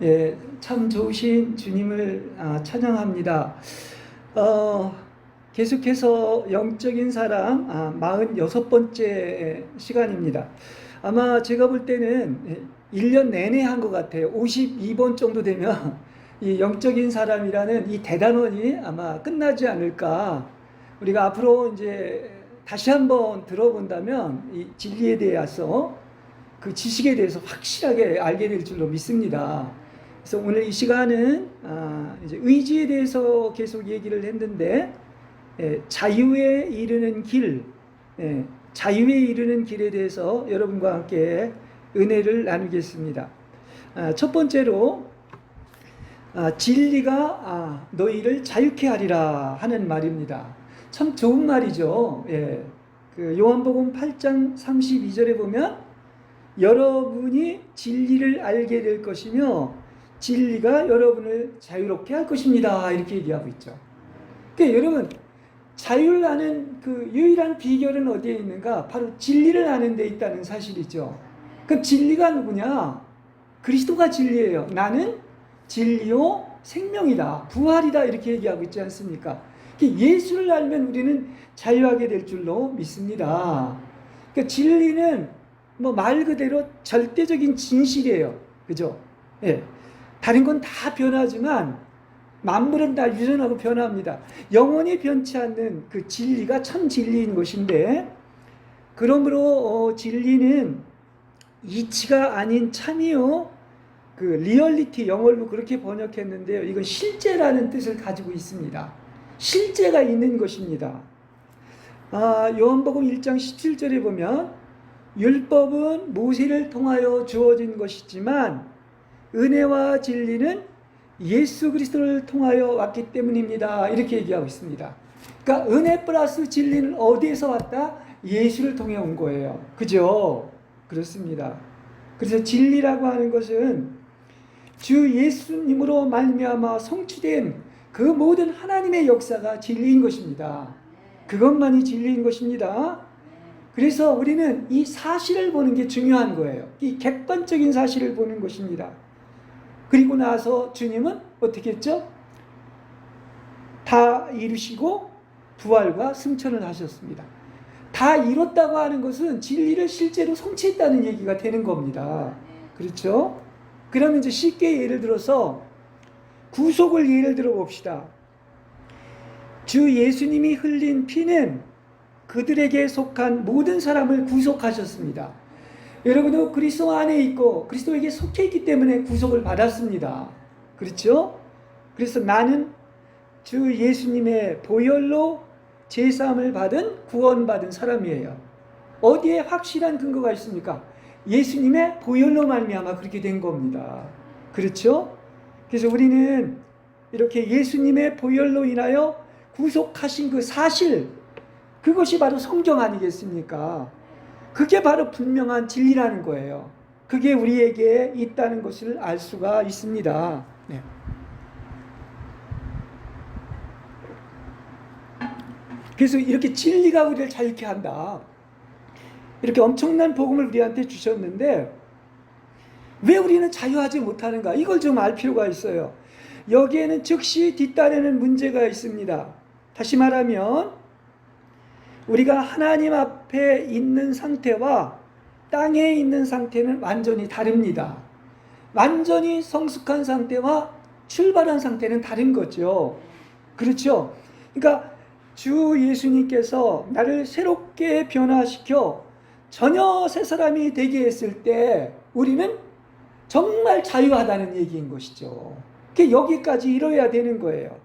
예, 참 좋으신 주님을 찬양합니다. 계속해서 영적인 사람 46번째 시간입니다. 아마 제가 볼 때는 1년 내내 한 것 같아요. 52번 정도 되면 이 영적인 사람이라는 이 대단원이 아마 끝나지 않을까. 우리가 앞으로 이제 다시 한번 들어본다면 이 진리에 대해서 그 지식에 대해서 확실하게 알게 될 줄로 믿습니다. 그래서 오늘 이 시간은 이제 의지에 대해서 계속 얘기를 했는데, 자유에 이르는 길, 자유에 이르는 길에 대해서 여러분과 함께 은혜를 나누겠습니다. 첫 번째로 진리가 너희를 자유케 하리라 하는 말입니다. 참 좋은 말이죠. 그 요한복음 8장 32절에 보면 여러분이 진리를 알게 될 것이며 진리가 여러분을 자유롭게 할 것입니다. 이렇게 얘기하고 있죠. 그러니까 여러분, 자유를 아는 그 유일한 비결은 어디에 있는가? 바로 진리를 아는 데 있다는 사실이죠. 그럼 진리가 누구냐? 그리스도가 진리예요. 나는 진리요 생명이다, 부활이다, 이렇게 얘기하고 있지 않습니까? 예수를 알면 우리는 자유하게 될 줄로 믿습니다. 그러니까 진리는 뭐 말 그대로 절대적인 진실이에요. 그죠? 예. 다른 건 다 변하지만 만물은 다 유전하고 변합니다. 영원히 변치 않는 그 진리가 참 진리인 것인데, 그러므로 진리는 이치가 아닌 참이요, 그 리얼리티, 영어로 그렇게 번역했는데요, 이건 실제라는 뜻을 가지고 있습니다. 실제가 있는 것입니다. 요한복음 1장 17절에 보면 율법은 모세를 통하여 주어진 것이지만 은혜와 진리는 예수 그리스도를 통하여 왔기 때문입니다. 이렇게 얘기하고 있습니다. 그러니까 은혜 플러스 진리는 어디에서 왔다? 예수를 통해 온 거예요. 그죠? 그렇습니다. 그래서 진리라고 하는 것은 주 예수님으로 말미암아 성취된 그 모든 하나님의 역사가 진리인 것입니다. 그것만이 진리인 것입니다. 그래서 우리는 이 사실을 보는 게 중요한 거예요. 이 객관적인 사실을 보는 것입니다. 그리고 나서 주님은 어떻게 했죠? 다 이루시고 부활과 승천을 하셨습니다. 다 이뤘다고 하는 것은 진리를 실제로 성취했다는 얘기가 되는 겁니다. 그렇죠? 그러면 이제 쉽게 예를 들어서 구속을 예를 들어 봅시다. 주 예수님이 흘린 피는 그들에게 속한 모든 사람을 구속하셨습니다. 여러분도 그리스도 안에 있고 그리스도에게 속해 있기 때문에 구속을 받았습니다. 그렇죠? 그래서 나는 주 예수님의 보혈로 제사함을 받은 구원받은 사람이에요. 어디에 확실한 근거가 있습니까? 예수님의 보혈로 말미암아 그렇게 된 겁니다. 그렇죠? 그래서 우리는 이렇게 예수님의 보혈로 인하여 구속하신 그 사실, 그것이 바로 성경 아니겠습니까? 그게 바로 분명한 진리라는 거예요. 그게 우리에게 있다는 것을 알 수가 있습니다. 네. 그래서 이렇게 진리가 우리를 자유케 한다, 이렇게 엄청난 복음을 우리한테 주셨는데 왜 우리는 자유하지 못하는가? 이걸 좀 알 필요가 있어요. 여기에는 즉시 뒤따르는 문제가 있습니다. 다시 말하면 우리가 하나님 앞에 있는 상태와 땅에 있는 상태는 완전히 다릅니다. 완전히 성숙한 상태와 출발한 상태는 다른 거죠. 그렇죠? 그러니까 주 예수님께서 나를 새롭게 변화시켜 전혀 새 사람이 되게 했을 때 우리는 정말 자유하다는 얘기인 것이죠. 여기까지 이뤄야 되는 거예요.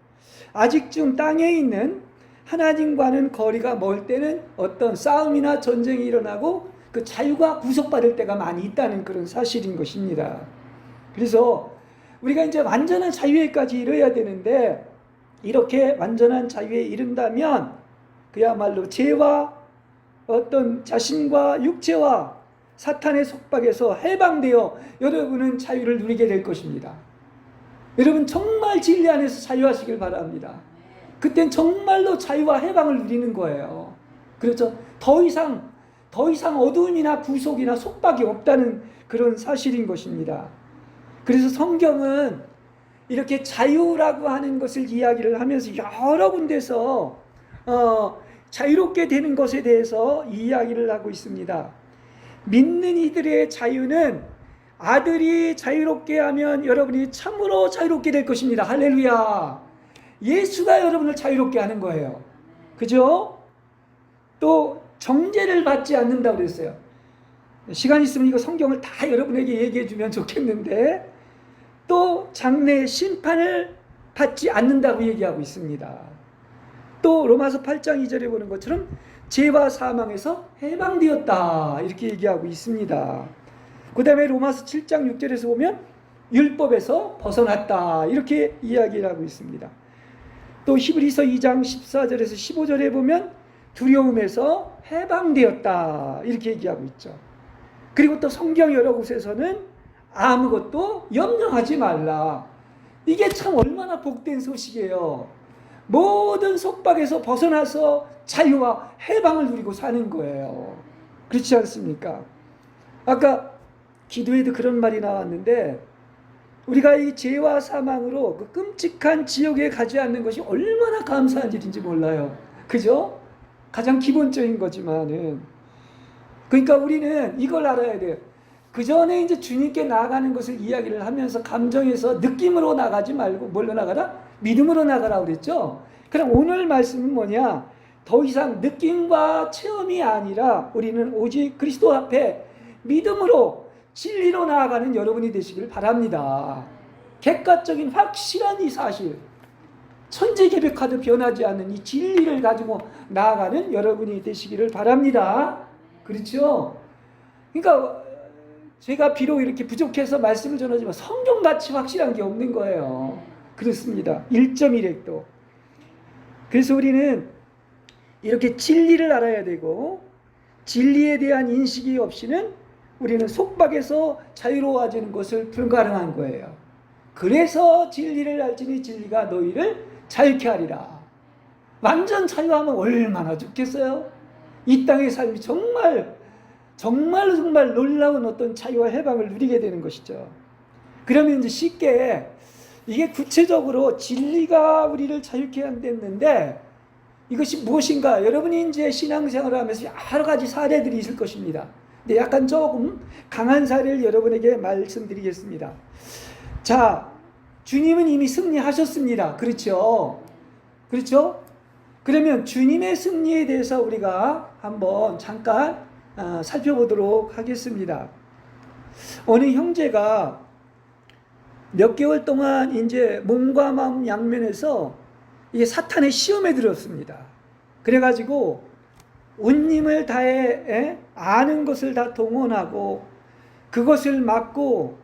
아직 좀 땅에 있는 하나님과는 거리가 멀 때는 어떤 싸움이나 전쟁이 일어나고 그 자유가 구속받을 때가 많이 있다는 그런 사실인 것입니다. 그래서 우리가 이제 완전한 자유에까지 이뤄야 되는데, 이렇게 완전한 자유에 이른다면 그야말로 죄와 어떤 자신과 육체와 사탄의 속박에서 해방되어 여러분은 자유를 누리게 될 것입니다. 여러분 정말 진리 안에서 자유하시길 바랍니다. 그땐 정말로 자유와 해방을 누리는 거예요. 그렇죠? 더 이상 어두움이나 구속이나 속박이 없다는 그런 사실인 것입니다. 그래서 성경은 이렇게 자유라고 하는 것을 이야기를 하면서 여러 군데서 자유롭게 되는 것에 대해서 이야기를 하고 있습니다. 믿는 이들의 자유는 아들이 자유롭게 하면 여러분이 참으로 자유롭게 될 것입니다. 할렐루야. 예수가 여러분을 자유롭게 하는 거예요. 그죠? 또 정죄를 받지 않는다고 그랬어요. 시간 있으면 이거 성경을 다 여러분에게 얘기해 주면 좋겠는데, 또 장래의 심판을 받지 않는다고 얘기하고 있습니다. 또 로마서 8장 2절에 보는 것처럼 죄와 사망에서 해방되었다 이렇게 얘기하고 있습니다. 그 다음에 로마서 7장 6절에서 보면 율법에서 벗어났다 이렇게 이야기를 하고 있습니다. 또 히브리서 2장 14절에서 15절에 보면 두려움에서 해방되었다 이렇게 얘기하고 있죠. 그리고 또 성경 여러 곳에서는 아무것도 염려하지 말라. 이게 참 얼마나 복된 소식이에요. 모든 속박에서 벗어나서 자유와 해방을 누리고 사는 거예요. 그렇지 않습니까? 아까 기도에도 그런 말이 나왔는데, 우리가 이 죄와 사망으로 그 끔찍한 지옥에 가지 않는 것이 얼마나 감사한 일인지 몰라요. 그죠? 가장 기본적인 거지만은. 그러니까 우리는 이걸 알아야 돼요. 그 전에 이제 주님께 나아가는 것을 이야기를 하면서 감정에서 느낌으로 나가지 말고 뭘로 나가라? 믿음으로 나가라고 그랬죠? 그럼 오늘 말씀은 뭐냐? 더 이상 느낌과 체험이 아니라 우리는 오직 그리스도 앞에 믿음으로 진리로 나아가는 여러분이 되시길 바랍니다. 객관적인 확실한 이 사실, 천지개벽하듯 변하지 않는 이 진리를 가지고 나아가는 여러분이 되시기를 바랍니다. 그렇죠? 그러니까 제가 비록 이렇게 부족해서 말씀을 전하지만 성경같이 확실한 게 없는 거예요. 그렇습니다. 1.1핵도. 그래서 우리는 이렇게 진리를 알아야 되고, 진리에 대한 인식이 없이는 우리는 속박에서 자유로워지는 것을 불가능한 거예요. 그래서 진리를 알지니 진리가 너희를 자유케 하리라. 완전 자유하면 얼마나 좋겠어요? 이 땅의 삶이 정말 놀라운 어떤 자유와 해방을 누리게 되는 것이죠. 그러면 이제 쉽게 이게 구체적으로 진리가 우리를 자유케 한댔는데 이것이 무엇인가? 여러분이 이제 신앙생활을 하면서 여러 가지 사례들이 있을 것입니다. 근데 약간 조금 강한 사례를 여러분에게 말씀드리겠습니다. 자, 주님은 이미 승리하셨습니다. 그렇죠? 그렇죠? 그러면 주님의 승리에 대해서 우리가 한번 잠깐 살펴보도록 하겠습니다. 어느 형제가 몇 개월 동안 이제 몸과 마음 양면에서 이게 사탄의 시험에 들었습니다. 그래가지고 온 힘을 다해 아는 것을 다 동원하고 그것을 막고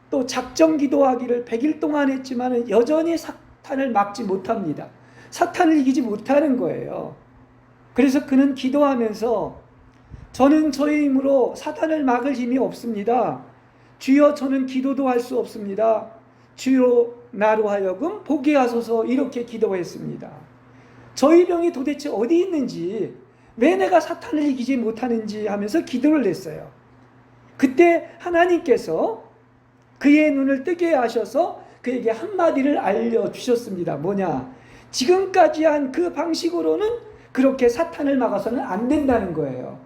또 작정 기도하기를 100일 동안 했지만 여전히 사탄을 막지 못합니다. 사탄을 이기지 못하는 거예요. 그래서 그는 기도하면서 저는 저의 힘으로 사탄을 막을 힘이 없습니다. 주여 저는 기도도 할 수 없습니다. 주여 나로 하여금 보게 하소서 이렇게 기도했습니다. 저희 병이 도대체 어디 있는지, 왜 내가 사탄을 이기지 못하는지 하면서 기도를 했어요. 그때 하나님께서 그의 눈을 뜨게 하셔서 그에게 한마디를 알려주셨습니다. 뭐냐? 지금까지 한 그 방식으로는 그렇게 사탄을 막아서는 안 된다는 거예요.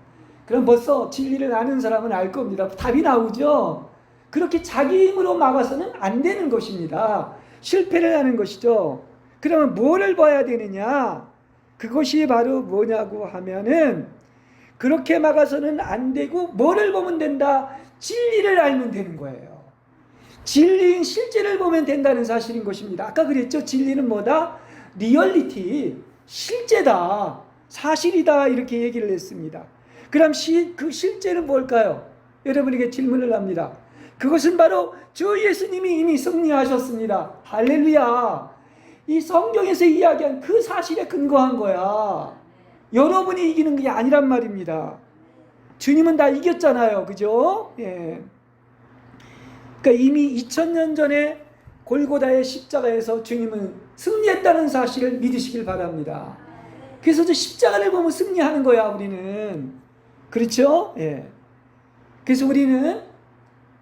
그럼 벌써 진리를 아는 사람은 알 겁니다. 답이 나오죠? 그렇게 자기 힘으로 막아서는 안 되는 것입니다. 실패를 하는 것이죠. 그러면 뭐를 봐야 되느냐? 그것이 바로 뭐냐고 하면은 그렇게 막아서는 안 되고 뭐를 보면 된다? 진리를 알면 되는 거예요. 진리인 실제를 보면 된다는 사실인 것입니다. 아까 그랬죠? 진리는 뭐다? 리얼리티, 실제다, 사실이다 이렇게 얘기를 했습니다. 그럼 그 실제는 뭘까요? 여러분에게 질문을 합니다. 그것은 바로 주 예수님이 이미 승리하셨습니다. 할렐루야. 이 성경에서 이야기한 그 사실에 근거한 거야. 여러분이 이기는 게 아니란 말입니다. 주님은 다 이겼잖아요. 그죠? 예. 그러니까 이미 2000년 전에 골고다의 십자가에서 주님은 승리했다는 사실을 믿으시길 바랍니다. 그래서 저 십자가를 보면 승리하는 거야, 우리는. 그렇죠? 예. 그래서 우리는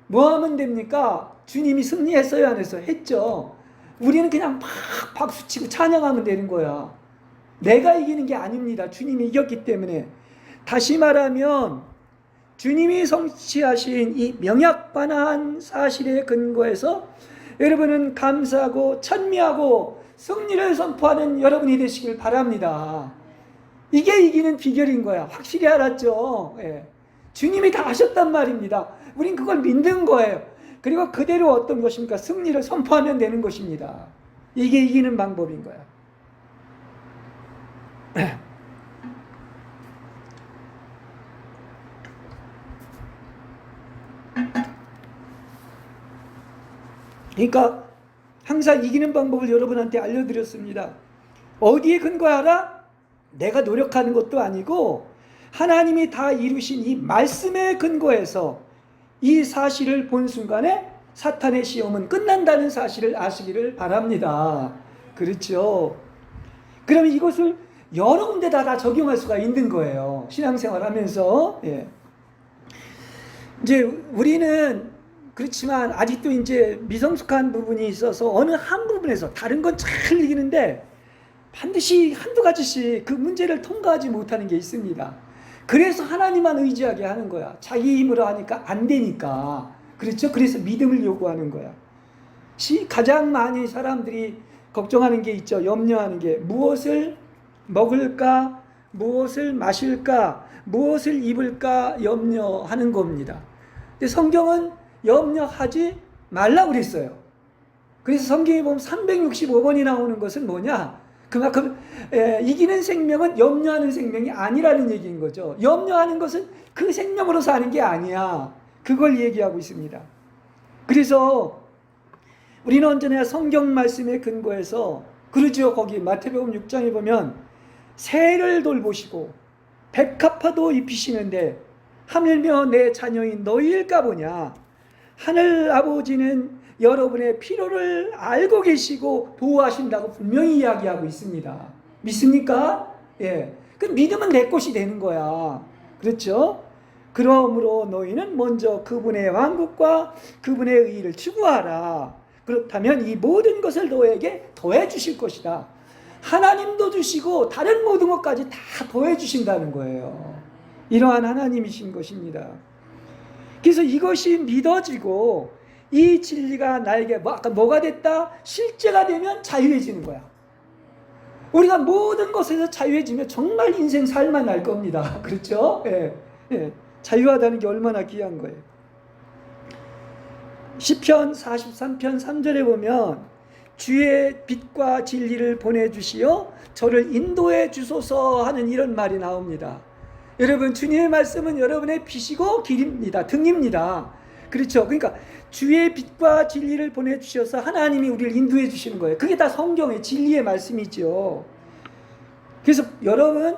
뭐 하면 됩니까? 주님이 승리했어요, 안 했어요? 했죠. 우리는 그냥 막 박수치고 찬양하면 되는 거야. 내가 이기는 게 아닙니다. 주님이 이겼기 때문에. 다시 말하면 주님이 성취하신 이 명약반한 사실에 근거해서 여러분은 감사하고 찬미하고 승리를 선포하는 여러분이 되시길 바랍니다. 이게 이기는 비결인 거야. 확실히 알았죠? 예. 주님이 다 하셨단 말입니다. 우린 그걸 믿는 거예요. 그리고 그대로 어떤 것입니까? 승리를 선포하면 되는 것입니다. 이게 이기는 방법인 거야. 그러니까 항상 이기는 방법을 여러분한테 알려드렸습니다. 어디에 근거하라? 내가 노력하는 것도 아니고 하나님이 다 이루신 이 말씀에 근거해서 이 사실을 본 순간에 사탄의 시험은 끝난다는 사실을 아시기를 바랍니다. 그렇죠? 그러면 이것을 여러 군데다 다 적용할 수가 있는 거예요. 신앙생활 하면서. 예. 이제 우리는 그렇지만 아직도 이제 미성숙한 부분이 있어서 어느 한 부분에서 다른 건 잘 이기는데 반드시 한두 가지씩 그 문제를 통과하지 못하는 게 있습니다. 그래서 하나님만 의지하게 하는 거야. 자기 힘으로 하니까 안 되니까. 그렇죠? 그래서 믿음을 요구하는 거야. 가장 많이 사람들이 걱정하는 게 있죠. 염려하는 게 무엇을 먹을까? 무엇을 마실까? 무엇을 입을까? 염려하는 겁니다. 근데 성경은 염려하지 말라고 그랬어요. 그래서 성경에 보면 365번이 나오는 것은 뭐냐? 그만큼 이기는 생명은 염려하는 생명이 아니라는 얘기인 거죠. 염려하는 것은 그 생명으로 사는 게 아니야. 그걸 얘기하고 있습니다. 그래서 우리는 언제나 성경 말씀에 근거해서 그러죠. 거기 마태복음 6장에 보면 새를 돌보시고 백합화도 입히시는데 하물며 내 자녀인 너희일까 보냐. 하늘 아버지는 여러분의 필요를 알고 계시고 보호하신다고 분명히 이야기하고 있습니다. 믿습니까? 예. 그 믿음은 내 것이 되는 거야. 그렇죠? 그러므로 너희는 먼저 그분의 왕국과 그분의 의의를 추구하라. 그렇다면 이 모든 것을 너에게 더해 주실 것이다. 하나님도 주시고 다른 모든 것까지 다 더해 주신다는 거예요. 이러한 하나님이신 것입니다. 그래서 이것이 믿어지고 이 진리가 나에게 아까 뭐가 됐다? 실제가 되면 자유해지는 거야. 우리가 모든 것에서 자유해지면 정말 인생 살만할 겁니다. 그렇죠? 예, 예. 자유하다는 게 얼마나 귀한 거예요. 시편 43편 3절에 보면 주의 빛과 진리를 보내주시어 저를 인도해 주소서 하는 이런 말이 나옵니다. 여러분, 주님의 말씀은 여러분의 빛이고 길입니다. 등입니다. 그렇죠? 그러니까 주의 빛과 진리를 보내주셔서 하나님이 우리를 인도해 주시는 거예요. 그게 다 성경의 진리의 말씀이죠. 그래서 여러분,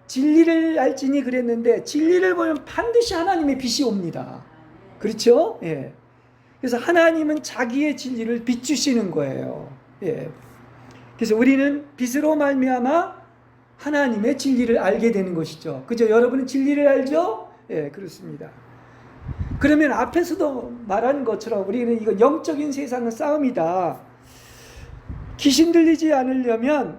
진리를 알지니 그랬는데 진리를 보면 반드시 하나님의 빛이 옵니다. 그렇죠? 예. 그래서 하나님은 자기의 진리를 비추시는 거예요. 예. 그래서 우리는 빛으로 말미암아 하나님의 진리를 알게 되는 것이죠. 그죠? 여러분은 진리를 알죠? 예, 그렇습니다. 그러면 앞에서도 말한 것처럼 우리는 이거 영적인 세상은 싸움이다. 귀신 들리지 않으려면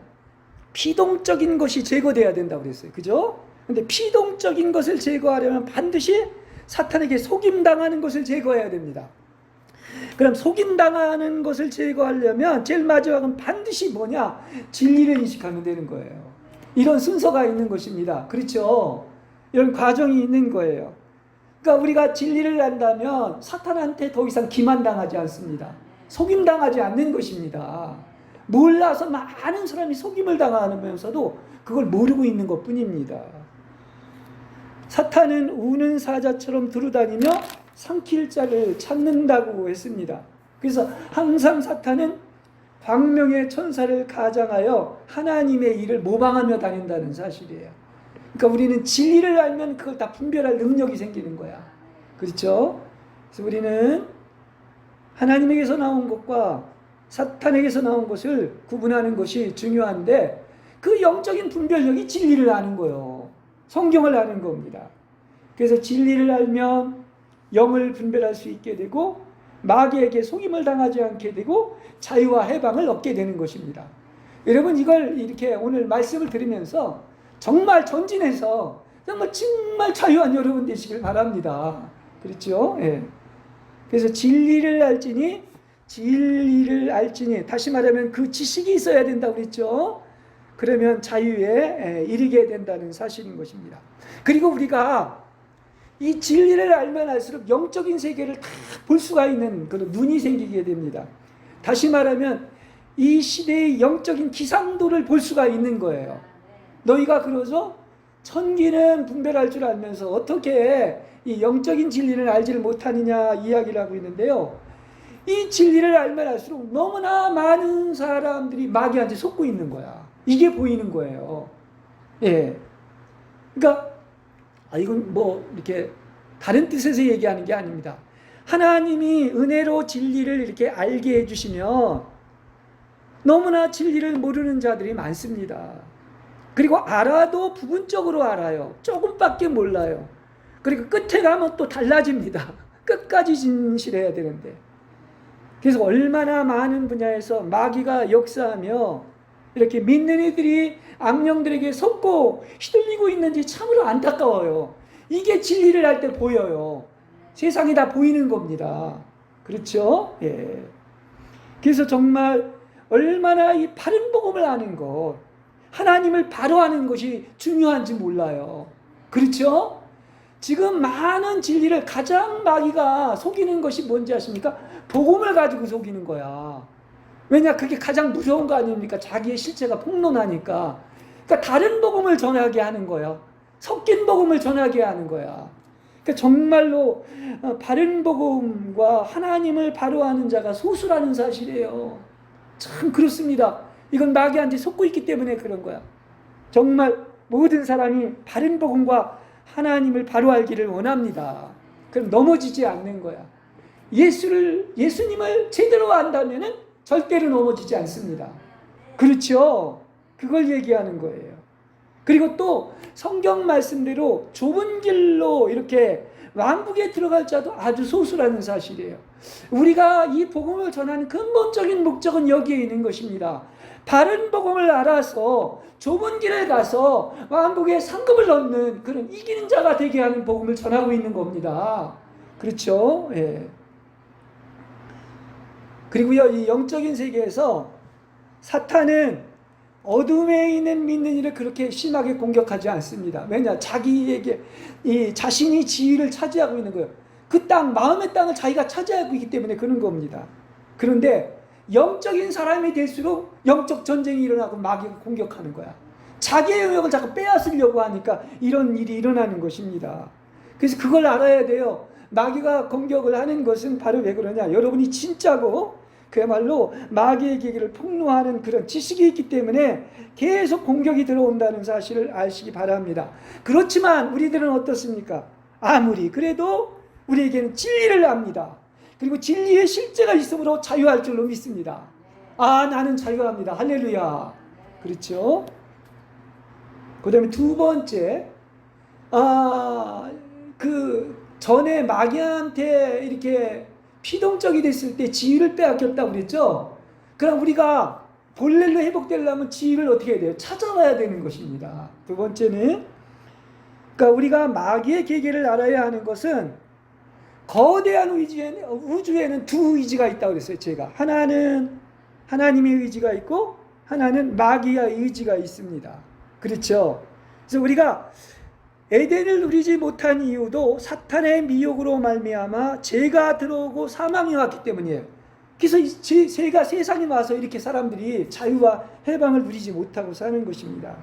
피동적인 것이 제거돼야 된다고 그랬어요. 그죠? 근데 피동적인 것을 제거하려면 반드시 사탄에게 속임당하는 것을 제거해야 됩니다. 그럼 속임당하는 것을 제거하려면 제일 마지막은 반드시 뭐냐? 진리를 인식하면 되는 거예요. 이런 순서가 있는 것입니다. 그렇죠? 이런 과정이 있는 거예요. 그러니까 우리가 진리를 안다면 사탄한테 더 이상 기만당하지 않습니다. 속임당하지 않는 것입니다. 몰라서 많은 사람이 속임을 당하면서도 그걸 모르고 있는 것뿐입니다. 사탄은 우는 사자처럼 두루다니며 삼킬 자를 찾는다고 했습니다. 그래서 항상 사탄은 광명의 천사를 가장하여 하나님의 일을 모방하며 다닌다는 사실이에요. 그러니까 우리는 진리를 알면 그걸 다 분별할 능력이 생기는 거야. 그렇죠? 그래서 우리는 하나님에게서 나온 것과 사탄에게서 나온 것을 구분하는 것이 중요한데 그 영적인 분별력이 진리를 아는 거예요. 성경을 아는 겁니다. 그래서 진리를 알면 영을 분별할 수 있게 되고 마귀에게 속임을 당하지 않게 되고 자유와 해방을 얻게 되는 것입니다. 여러분, 이걸 이렇게 오늘 말씀을 들으면서 정말 전진해서 정말 자유한 여러분 되시길 바랍니다. 그렇죠? 예. 그래서 진리를 알지니, 다시 말하면 그 지식이 있어야 된다고 그랬죠. 그러면 자유에 이르게 된다는 사실인 것입니다. 그리고 우리가 이 진리를 알면 알수록 영적인 세계를 다 볼 수가 있는 그런 눈이 생기게 됩니다. 다시 말하면 이 시대의 영적인 기상도를 볼 수가 있는 거예요. 너희가 그러죠? 천기는 분별할 줄 알면서 어떻게 이 영적인 진리를 알지를 못하느냐 이야기를 하고 있는데요. 이 진리를 알면 알수록 너무나 많은 사람들이 마귀한테 속고 있는 거야. 이게 보이는 거예요. 예. 그러니까 이건 뭐 이렇게 다른 뜻에서 얘기하는 게 아닙니다. 하나님이 은혜로 진리를 이렇게 알게 해주시면 너무나 진리를 모르는 자들이 많습니다. 그리고 알아도 부분적으로 알아요. 조금밖에 몰라요. 그리고 끝에 가면 또 달라집니다. 끝까지 진실해야 되는데. 그래서 얼마나 많은 분야에서 마귀가 역사하며 이렇게 믿는 이들이 악령들에게 속고 휘둘리고 있는지 참으로 안타까워요. 이게 진리를 할 때 보여요. 세상이 다 보이는 겁니다. 그렇죠? 예. 그래서 정말 얼마나 이 바른 복음을 아는 것, 하나님을 바로 아는 것이 중요한지 몰라요. 그렇죠? 지금 많은 진리를 가장 마귀가 속이는 것이 뭔지 아십니까? 복음을 가지고 속이는 거야. 왜냐? 그게 가장 무서운 거 아닙니까? 자기의 실체가 폭로나니까. 그러니까 다른 복음을 전하게 하는 거야. 섞인 복음을 전하게 하는 거야. 그러니까 정말로 바른 복음과 하나님을 바로 아는 자가 소수라는 사실이에요. 참 그렇습니다. 이건 마귀한테 속고 있기 때문에 그런 거야. 정말 모든 사람이 바른 복음과 하나님을 바로 알기를 원합니다. 그럼 넘어지지 않는 거야. 예수님을 제대로 안다면은 절대로 넘어지지 않습니다. 그렇죠? 그걸 얘기하는 거예요. 그리고 또 성경 말씀대로 좁은 길로 이렇게 왕국에 들어갈 자도 아주 소수라는 사실이에요. 우리가 이 복음을 전하는 근본적인 목적은 여기에 있는 것입니다. 바른 복음을 알아서 좁은 길에 가서 왕국에 상급을 얻는 그런 이기는 자가 되게 하는 복음을 전하고 있는 겁니다. 그렇죠? 예. 그리고요, 이 영적인 세계에서 사탄은 어둠에 있는 믿는 이를 그렇게 심하게 공격하지 않습니다. 왜냐? 자기에게 이 자신이 지위를 차지하고 있는 거예요. 그 땅, 마음의 땅을 자기가 차지하고 있기 때문에 그런 겁니다. 그런데 영적인 사람이 될수록 영적 전쟁이 일어나고 마귀가 공격하는 거야. 자기의 영역을 자꾸 빼앗으려고 하니까 이런 일이 일어나는 것입니다. 그래서 그걸 알아야 돼요. 마귀가 공격을 하는 것은 바로 왜 그러냐? 여러분이 진짜고 그야말로 마귀의 계기를 폭로하는 그런 지식이 있기 때문에 계속 공격이 들어온다는 사실을 아시기 바랍니다. 그렇지만 우리들은 어떻습니까? 아무리 그래도 우리에게는 진리를 압니다. 그리고 진리의 실제가 있으므로 자유할 줄로 믿습니다. 나는 자유합니다. 할렐루야. 그렇죠? 그 다음에 두 번째, 그 전에 마귀한테 이렇게 피동적이 됐을 때 지위를 빼앗겼다고 그랬죠? 그럼 우리가 본래로 회복되려면 지위를 어떻게 해야 돼요? 찾아와야 되는 것입니다. 두 번째는, 그러니까 우리가 마귀의 계계를 알아야 하는 것은 거대한 우주에는 두 의지가 있다고 그랬어요. 제가 하나는 하나님의 의지가 있고 하나는 마귀의 의지가 있습니다. 그렇죠? 그래서 우리가 에덴을 누리지 못한 이유도 사탄의 미혹으로 말미암아 죄가 들어오고 사망이 왔기 때문이에요. 그래서 죄가 세상에 와서 이렇게 사람들이 자유와 해방을 누리지 못하고 사는 것입니다.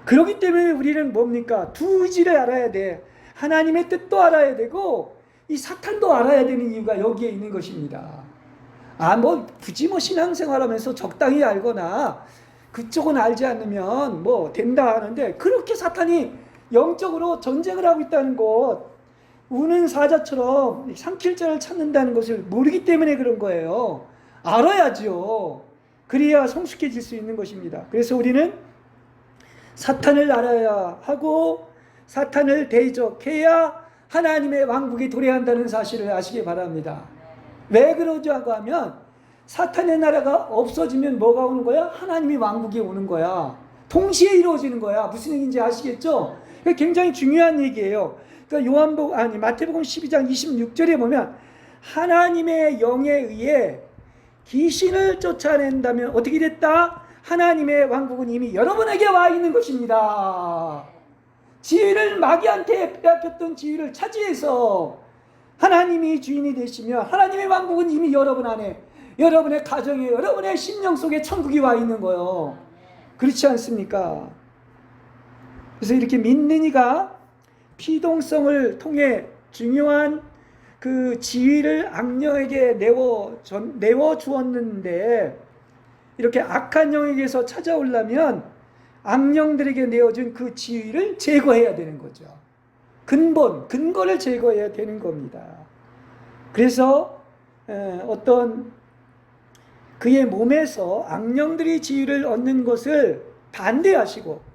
그렇기 때문에 우리는 뭡니까? 두 의지를 알아야 돼. 하나님의 뜻도 알아야 되고 이 사탄도 알아야 되는 이유가 여기에 있는 것입니다. 굳이 신앙생활하면서 적당히 알거나 그쪽은 알지 않으면 된다 하는데, 그렇게 사탄이 영적으로 전쟁을 하고 있다는 것, 우는 사자처럼 삼킬자를 찾는다는 것을 모르기 때문에 그런 거예요. 알아야죠. 그래야 성숙해질 수 있는 것입니다. 그래서 우리는 사탄을 알아야 하고 사탄을 대적해야 하나님의 왕국에 도래한다는 사실을 아시기 바랍니다. 왜 그러자고 하면 사탄의 나라가 없어지면 뭐가 오는 거야? 하나님의 왕국이 오는 거야. 동시에 이루어지는 거야. 무슨 얘기인지 아시겠죠? 굉장히 중요한 얘기예요. 그러니까 마태복음 12장 26절에 보면 하나님의 영에 의해 귀신을 쫓아낸다면 어떻게 됐다? 하나님의 왕국은 이미 여러분에게 와 있는 것입니다. 지위를 마귀한테 빼앗겼던 지위를 차지해서 하나님이 주인이 되시면 하나님의 왕국은 이미 여러분 안에, 여러분의 가정에, 여러분의 심령 속에 천국이 와 있는 거예요. 그렇지 않습니까? 그래서 이렇게 믿는 이가 피동성을 통해 중요한 그 지위를 악령에게 내워 주었는데, 이렇게 악한 영에게서 찾아오려면 악령들에게 내어준 그 지위를 제거해야 되는 거죠. 근거를 제거해야 되는 겁니다. 그래서 어떤 그의 몸에서 악령들이 지위를 얻는 것을 반대하시고,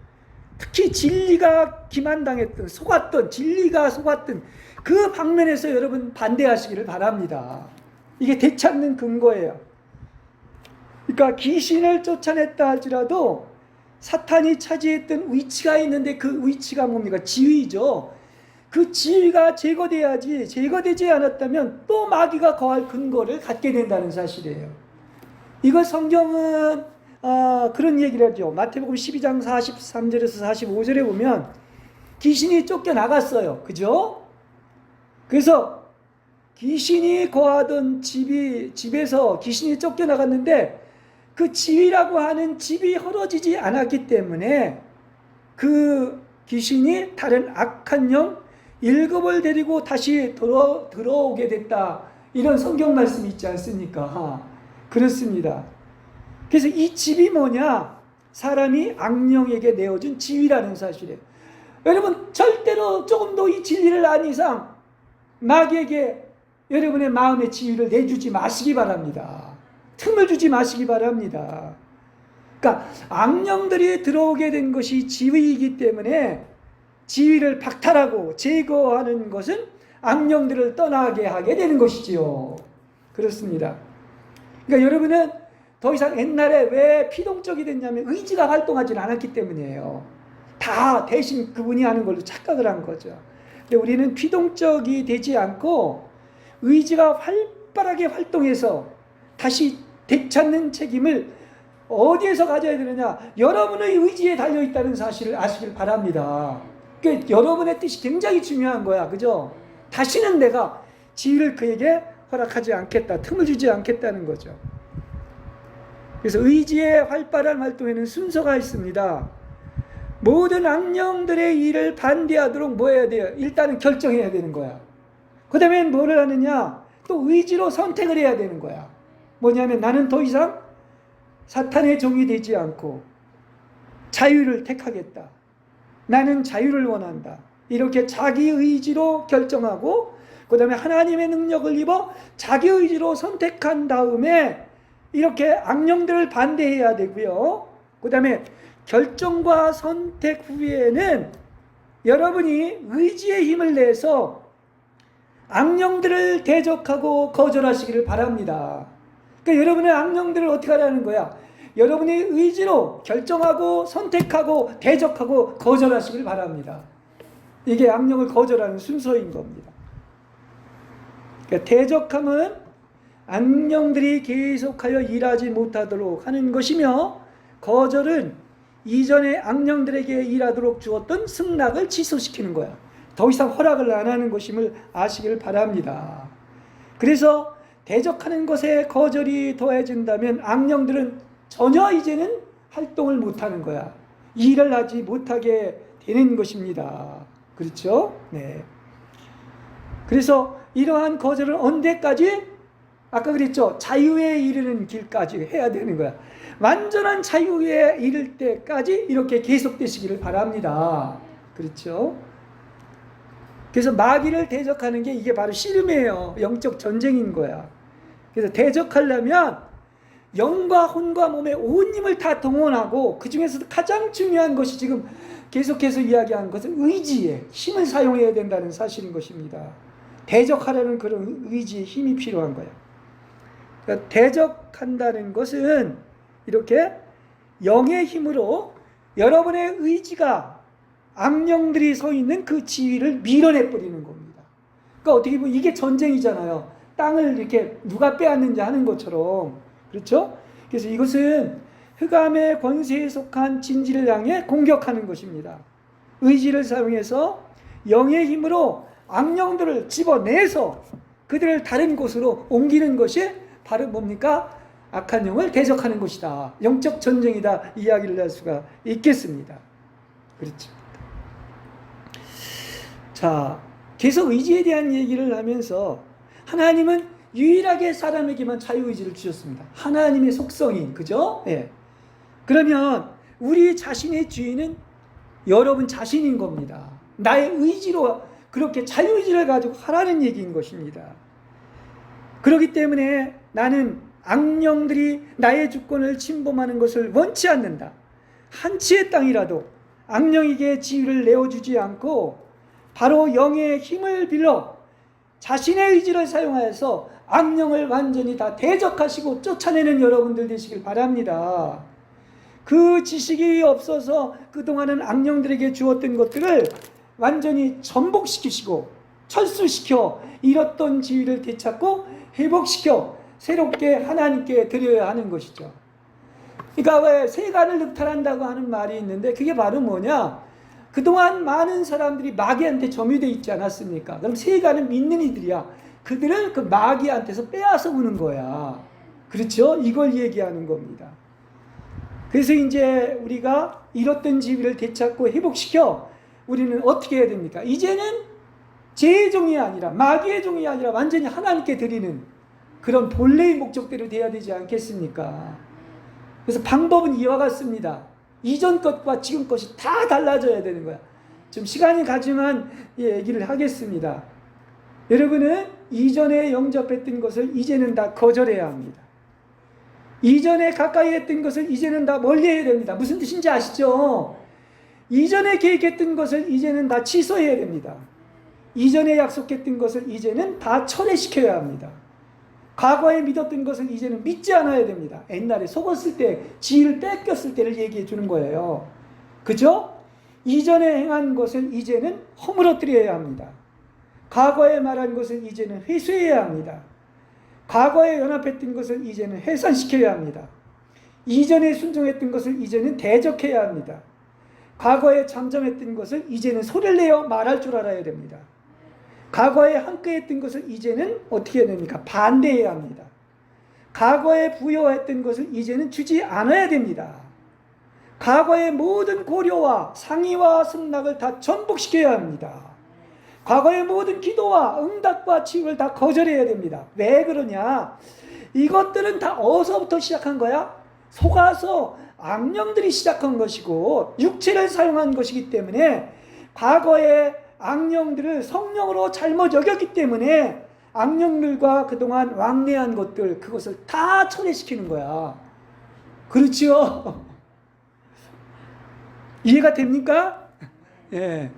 특히 진리가 기만당했던, 진리가 속았던 그 방면에서 여러분 반대하시기를 바랍니다. 이게 되찾는 근거예요. 그러니까 귀신을 쫓아냈다 할지라도 사탄이 차지했던 위치가 있는데, 그 위치가 뭡니까? 지위죠. 그 지위가 제거돼야지, 제거되지 않았다면 또 마귀가 거할 근거를 갖게 된다는 사실이에요. 이거 성경은 그런 얘기를 하죠. 마태복음 12장 43절에서 45절에 보면 귀신이 쫓겨나갔어요. 그죠? 그래서 귀신이 거하던 집에서 귀신이 쫓겨나갔는데, 그 지위라고 하는 집이 헐어지지 않았기 때문에 그 귀신이 다른 악한 영 7을 데리고 다시 들어오게 됐다. 이런 성경 말씀이 있지 않습니까? 그렇습니다. 그래서 이 집이 뭐냐? 사람이 악령에게 내어준 지위라는 사실이에요. 여러분, 절대로 조금도 이 진리를 안 이상 마귀에게 여러분의 마음의 지위를 내주지 마시기 바랍니다. 틈을 주지 마시기 바랍니다. 그러니까 악령들이 들어오게 된 것이 지위이기 때문에 지위를 박탈하고 제거하는 것은 악령들을 떠나게 하게 되는 것이지요. 그렇습니다. 그러니까 여러분은 더 이상 옛날에 왜 피동적이 됐냐면 의지가 활동하지 않았기 때문이에요. 다 대신 그분이 하는 걸로 착각을 한 거죠. 근데 우리는 피동적이 되지 않고 의지가 활발하게 활동해서 다시 되찾는 책임을 어디에서 가져야 되느냐? 여러분의 의지에 달려있다는 사실을 아시길 바랍니다. 그러니까 여러분의 뜻이 굉장히 중요한 거야. 그죠? 다시는 내가 지위를 그에게 허락하지 않겠다. 틈을 주지 않겠다는 거죠. 그래서 의지의 활발한 활동에는 순서가 있습니다. 모든 악령들의 일을 반대하도록 뭐 해야 돼요? 일단은 결정해야 되는 거야. 그 다음에 뭐를 하느냐? 또 의지로 선택을 해야 되는 거야. 뭐냐면 나는 더 이상 사탄의 종이 되지 않고 자유를 택하겠다. 나는 자유를 원한다. 이렇게 자기 의지로 결정하고, 그 다음에 하나님의 능력을 입어 자기 의지로 선택한 다음에 이렇게 악령들을 반대해야 되고요. 그 다음에 결정과 선택 후에는 여러분이 의지의 힘을 내서 악령들을 대적하고 거절하시기를 바랍니다. 그러니까 여러분의 악령들을 어떻게 하라는 거야? 여러분의 의지로 결정하고 선택하고 대적하고 거절하시길 바랍니다. 이게 악령을 거절하는 순서인 겁니다. 그러니까 대적함은 악령들이 계속하여 일하지 못하도록 하는 것이며, 거절은 이전에 악령들에게 일하도록 주었던 승낙을 취소시키는 거야. 더 이상 허락을 안 하는 것임을 아시길 바랍니다. 그래서 대적하는 것에 거절이 더해진다면 악령들은 전혀 이제는 활동을 못하는 거야. 일을 하지 못하게 되는 것입니다. 그렇죠? 네. 그래서 이러한 거절을 언제까지? 아까 그랬죠? 자유에 이르는 길까지 해야 되는 거야. 완전한 자유에 이를 때까지 이렇게 계속되시기를 바랍니다. 그렇죠? 그래서 마귀를 대적하는 게 이게 바로 씨름이에요. 영적 전쟁인 거야. 그래서 대적하려면 영과 혼과 몸의 온 힘을 다 동원하고, 그 중에서도 가장 중요한 것이 지금 계속해서 이야기한 것은 의지에 힘을 사용해야 된다는 사실인 것입니다. 대적하려는 그런 의지의 힘이 필요한 거야. 그러니까 대적한다는 것은 이렇게 영의 힘으로 여러분의 의지가 악령들이 서 있는 그 지위를 밀어내 버리는 겁니다. 그러니까 어떻게 보면 이게 전쟁이잖아요. 땅을 이렇게 누가 빼앗는지 하는 것처럼. 그렇죠? 그래서 이것은 흑암의 권세에 속한 진지를 향해 공격하는 것입니다. 의지를 사용해서 영의 힘으로 악령들을 집어내서 그들을 다른 곳으로 옮기는 것이 바로 뭡니까? 악한 영을 대적하는 것이다. 영적 전쟁이다. 이야기를 할 수가 있겠습니다. 그렇죠. 자, 계속 의지에 대한 얘기를 하면서 하나님은 유일하게 사람에게만 자유의지를 주셨습니다. 하나님의 속성인, 그죠? 예. 그러면 우리 자신의 주인은 여러분 자신인 겁니다. 나의 의지로 그렇게 자유의지를 가지고 하라는 얘기인 것입니다. 그렇기 때문에 나는 악령들이 나의 주권을 침범하는 것을 원치 않는다. 한 치의 땅이라도 악령에게 지위를 내어주지 않고 바로 영의 힘을 빌려 자신의 의지를 사용하여서 악령을 완전히 다 대적하시고 쫓아내는 여러분들 되시길 바랍니다. 그 지식이 없어서 그동안은 악령들에게 주었던 것들을 완전히 전복시키시고 철수시켜 잃었던 지위를 되찾고 회복시켜 새롭게 하나님께 드려야 하는 것이죠. 그러니까 왜 세간을 늑탈한다고 하는 말이 있는데 그게 바로 뭐냐? 그동안 많은 사람들이 마귀한테 점유되어 있지 않았습니까? 그럼 세간을 믿는 이들이야. 그들을 그 마귀한테서 빼앗아 오는 거야. 그렇죠? 이걸 얘기하는 겁니다. 그래서 이제 우리가 잃었던 지위를 되찾고 회복시켜 우리는 어떻게 해야 됩니까? 이제는 제 종이 아니라 마귀의 종이 아니라 완전히 하나님께 드리는 그런 본래의 목적대로 돼야 되지 않겠습니까? 그래서 방법은 이와 같습니다. 이전 것과 지금 것이 다 달라져야 되는 거야. 좀 시간이 가지만 얘기를 하겠습니다. 여러분은 이전에 영접했던 것을 이제는 다 거절해야 합니다. 이전에 가까이 했던 것을 이제는 다 멀리 해야 됩니다. 무슨 뜻인지 아시죠? 이전에 계획했던 것을 이제는 다 취소해야 됩니다. 이전에 약속했던 것을 이제는 다 철회시켜야 합니다. 과거에 믿었던 것을 이제는 믿지 않아야 됩니다. 옛날에 속았을 때, 지위를 뺏겼을 때를 얘기해 주는 거예요. 그죠? 이전에 행한 것을 이제는 허물어뜨려야 합니다. 과거에 말한 것을 이제는 회수해야 합니다. 과거에 연합했던 것을 이제는 해산시켜야 합니다. 이전에 순종했던 것을 이제는 대적해야 합니다. 과거에 잠잠했던 것을 이제는 소리를 내어 말할 줄 알아야 됩니다. 과거에 함께했던 것을 이제는 어떻게 해야 됩니까? 반대해야 합니다. 과거에 부여했던 것을 이제는 주지 않아야 됩니다. 과거의 모든 고려와 상의와 승낙을 다 전복시켜야 합니다. 과거의 모든 기도와 응답과 치유를 다 거절해야 됩니다. 왜 그러냐? 이것들은 다 어디서부터 시작한 거야? 속아서 악령들이 시작한 것이고 육체를 사용한 것이기 때문에 과거의 악령들을 성령으로 잘못 여겼기 때문에 악령들과 그동안 왕래한 것들 그것을 다 철회시키는 거야. 그렇죠? 이해가 됩니까? 예.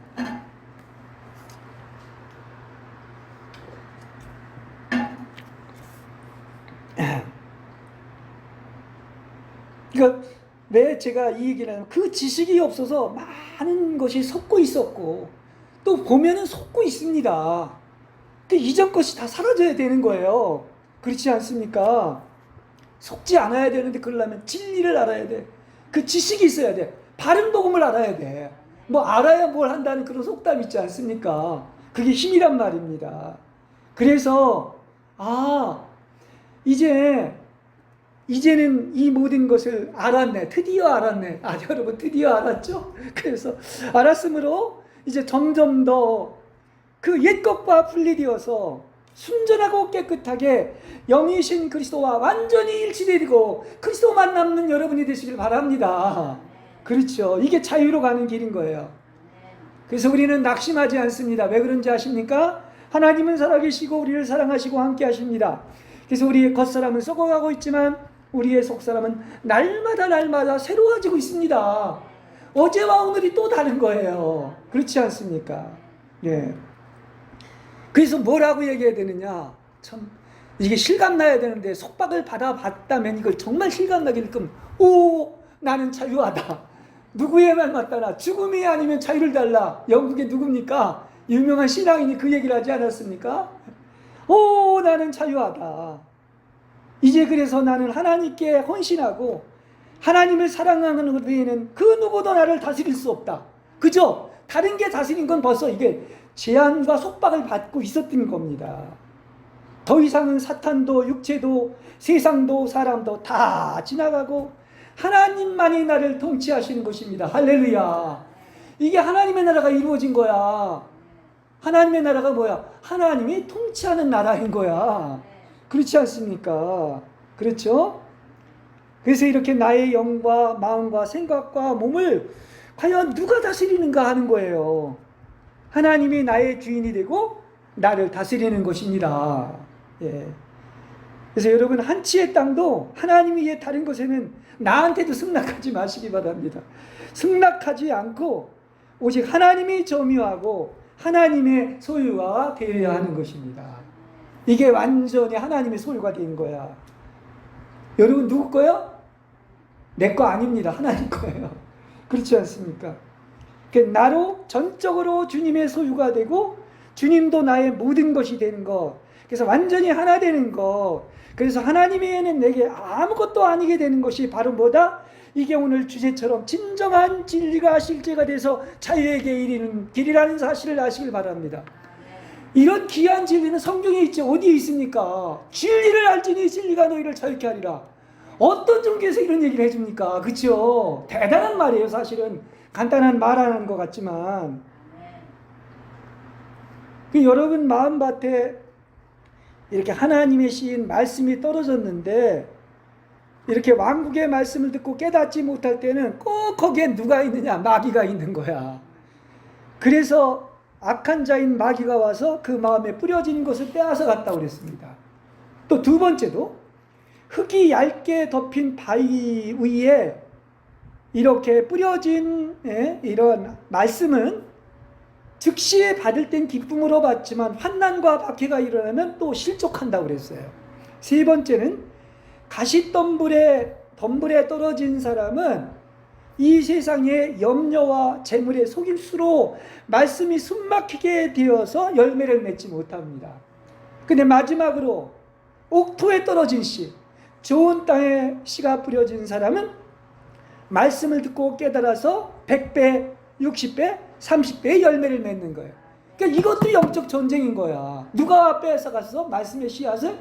그러니까 왜 제가 이 얘기를 하냐면 그 지식이 없어서 많은 것이 섞고 있었고 또 보면은 속고 있습니다. 그 이전 것이 다 사라져야 되는 거예요. 그렇지 않습니까? 속지 않아야 되는데 그러려면 진리를 알아야 돼. 그 지식이 있어야 돼. 바른 복음을 알아야 돼. 뭐 알아야 뭘 한다는 그런 속담 있지 않습니까? 그게 힘이란 말입니다. 그래서 이제는 이 모든 것을 알았네. 드디어 알았네. 여러분 드디어 알았죠? 그래서 알았으므로 이제 점점 더 그 옛것과 분리되어서 순전하고 깨끗하게 영이신 그리스도와 완전히 일치되고 그리스도만 남는 여러분이 되시길 바랍니다. 그렇죠. 이게 자유로 가는 길인 거예요. 그래서 우리는 낙심하지 않습니다. 왜 그런지 아십니까? 하나님은 살아계시고 우리를 사랑하시고 함께 하십니다. 그래서 우리의 겉사람은 썩어가고 있지만 우리의 속사람은 날마다 새로워지고 있습니다. 어제와 오늘이 또 다른 거예요. 그렇지 않습니까? 예. 그래서 뭐라고 얘기해야 되느냐? 참 이게 실감나야 되는데 속박을 받아봤다면 이걸 정말 실감나게끔 오 나는 자유하다. 누구의 말 맞다나 죽음이 아니면 자유를 달라. 영국의 누굽니까? 유명한 신앙인이 그 얘기를 하지 않았습니까? 오 나는 자유하다. 이제 그래서 나는 하나님께 헌신하고 하나님을 사랑하는 외에는 그 누구도 나를 다스릴 수 없다. 그죠? 다른 게 다스린 건 벌써 이게 제한과 속박을 받고 있었던 겁니다. 더 이상은 사탄도 육체도 세상도 사람도 다 지나가고 하나님만이 나를 통치하시는 것입니다. 할렐루야. 이게 하나님의 나라가 이루어진 거야. 하나님의 나라가 뭐야? 하나님이 통치하는 나라인 거야. 그렇지 않습니까? 그렇죠? 그래서 이렇게 나의 영과 마음과 생각과 몸을 과연 누가 다스리는가 하는 거예요. 하나님이 나의 주인이 되고 나를 다스리는 것입니다. 예. 그래서 여러분 한치의 땅도 하나님 위에 다른 것에는 나한테도 승낙하지 마시기 바랍니다. 승낙하지 않고 오직 하나님이 점유하고 하나님의 소유가 되어야 하는 것입니다. 이게 완전히 하나님의 소유가 된 거야. 여러분 누구 거요? 내 거 아닙니다. 하나님 거예요. 그렇지 않습니까? 나로 전적으로 주님의 소유가 되고 주님도 나의 모든 것이 되는 것. 그래서 완전히 하나 되는 것. 그래서 하나님에는 내게 아무것도 아니게 되는 것이 바로 뭐다? 이게 오늘 주제처럼 진정한 진리가 실제가 돼서 자유에게 이르는 길이라는 사실을 아시길 바랍니다. 이런 귀한 진리는 성경에 있지 어디에 있습니까? 진리를 알지니 진리가 너희를 자유케 하리라. 어떤 종교에서 이런 얘기를 해줍니까? 그렇죠? 대단한 말이에요. 사실은 간단한 말하는 것 같지만 여러분 마음밭에 이렇게 하나님의 시인 말씀이 떨어졌는데 이렇게 왕국의 말씀을 듣고 깨닫지 못할 때는 꼭 거기에 누가 있느냐? 마귀가 있는 거야. 그래서 악한 자인 마귀가 와서 그 마음에 뿌려진 것을 빼앗아 갔다고 그랬습니다. 또 두 번째도 흙이 얇게 덮인 바위 위에 이렇게 뿌려진 이런 말씀은 즉시 받을 땐 기쁨으로 받지만 환난과 박해가 일어나면 또 실족한다고 그랬어요. 세 번째는 가시덤불에 떨어진 사람은 이 세상의 염려와 재물의 속임수로 말씀이 숨막히게 되어서 열매를 맺지 못합니다. 근데 마지막으로 옥토에 떨어진 씨, 좋은 땅에 씨가 뿌려진 사람은 말씀을 듣고 깨달아서 100배, 60배, 30배의 열매를 맺는 거예요. 그러니까 이것도 영적 전쟁인 거야. 누가 빼앗아갔어? 말씀의 씨앗을?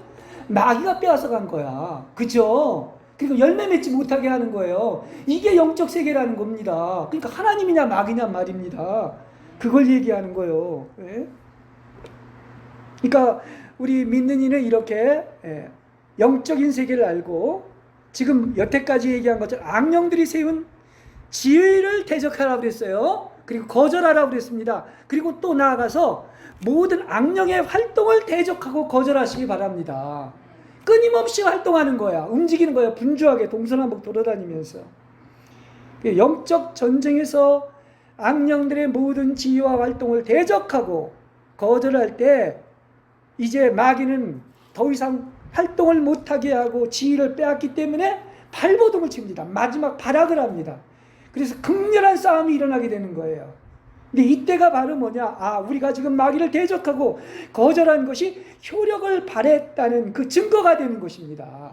마귀가 빼앗아간 거야. 그죠? 그리고 열매 맺지 못하게 하는 거예요. 이게 영적 세계라는 겁니다. 그러니까 하나님이냐 마귀냐 말입니다. 그걸 얘기하는 거예요. 예? 그러니까 우리 믿는 이는 이렇게 영적인 세계를 알고 지금 여태까지 얘기한 것처럼 악령들이 세운 지혜를 대적하라고 그랬어요. 그리고 거절하라고 그랬습니다. 그리고 또 나아가서 모든 악령의 활동을 대적하고 거절하시기 바랍니다. 끊임없이 활동하는 거야. 움직이는 거야. 분주하게 동서남북 돌아다니면서. 영적 전쟁에서 악령들의 모든 지혜와 활동을 대적하고 거절할 때 이제 마귀는 더 이상 활동을 못하게 하고 지혜를 빼앗기 때문에 발버둥을 칩니다. 마지막 발악을 합니다. 그래서 극렬한 싸움이 일어나게 되는 거예요. 근데 이때가 바로 뭐냐? 우리가 지금 마귀를 대적하고 거절한 것이 효력을 발했다는 그 증거가 되는 것입니다.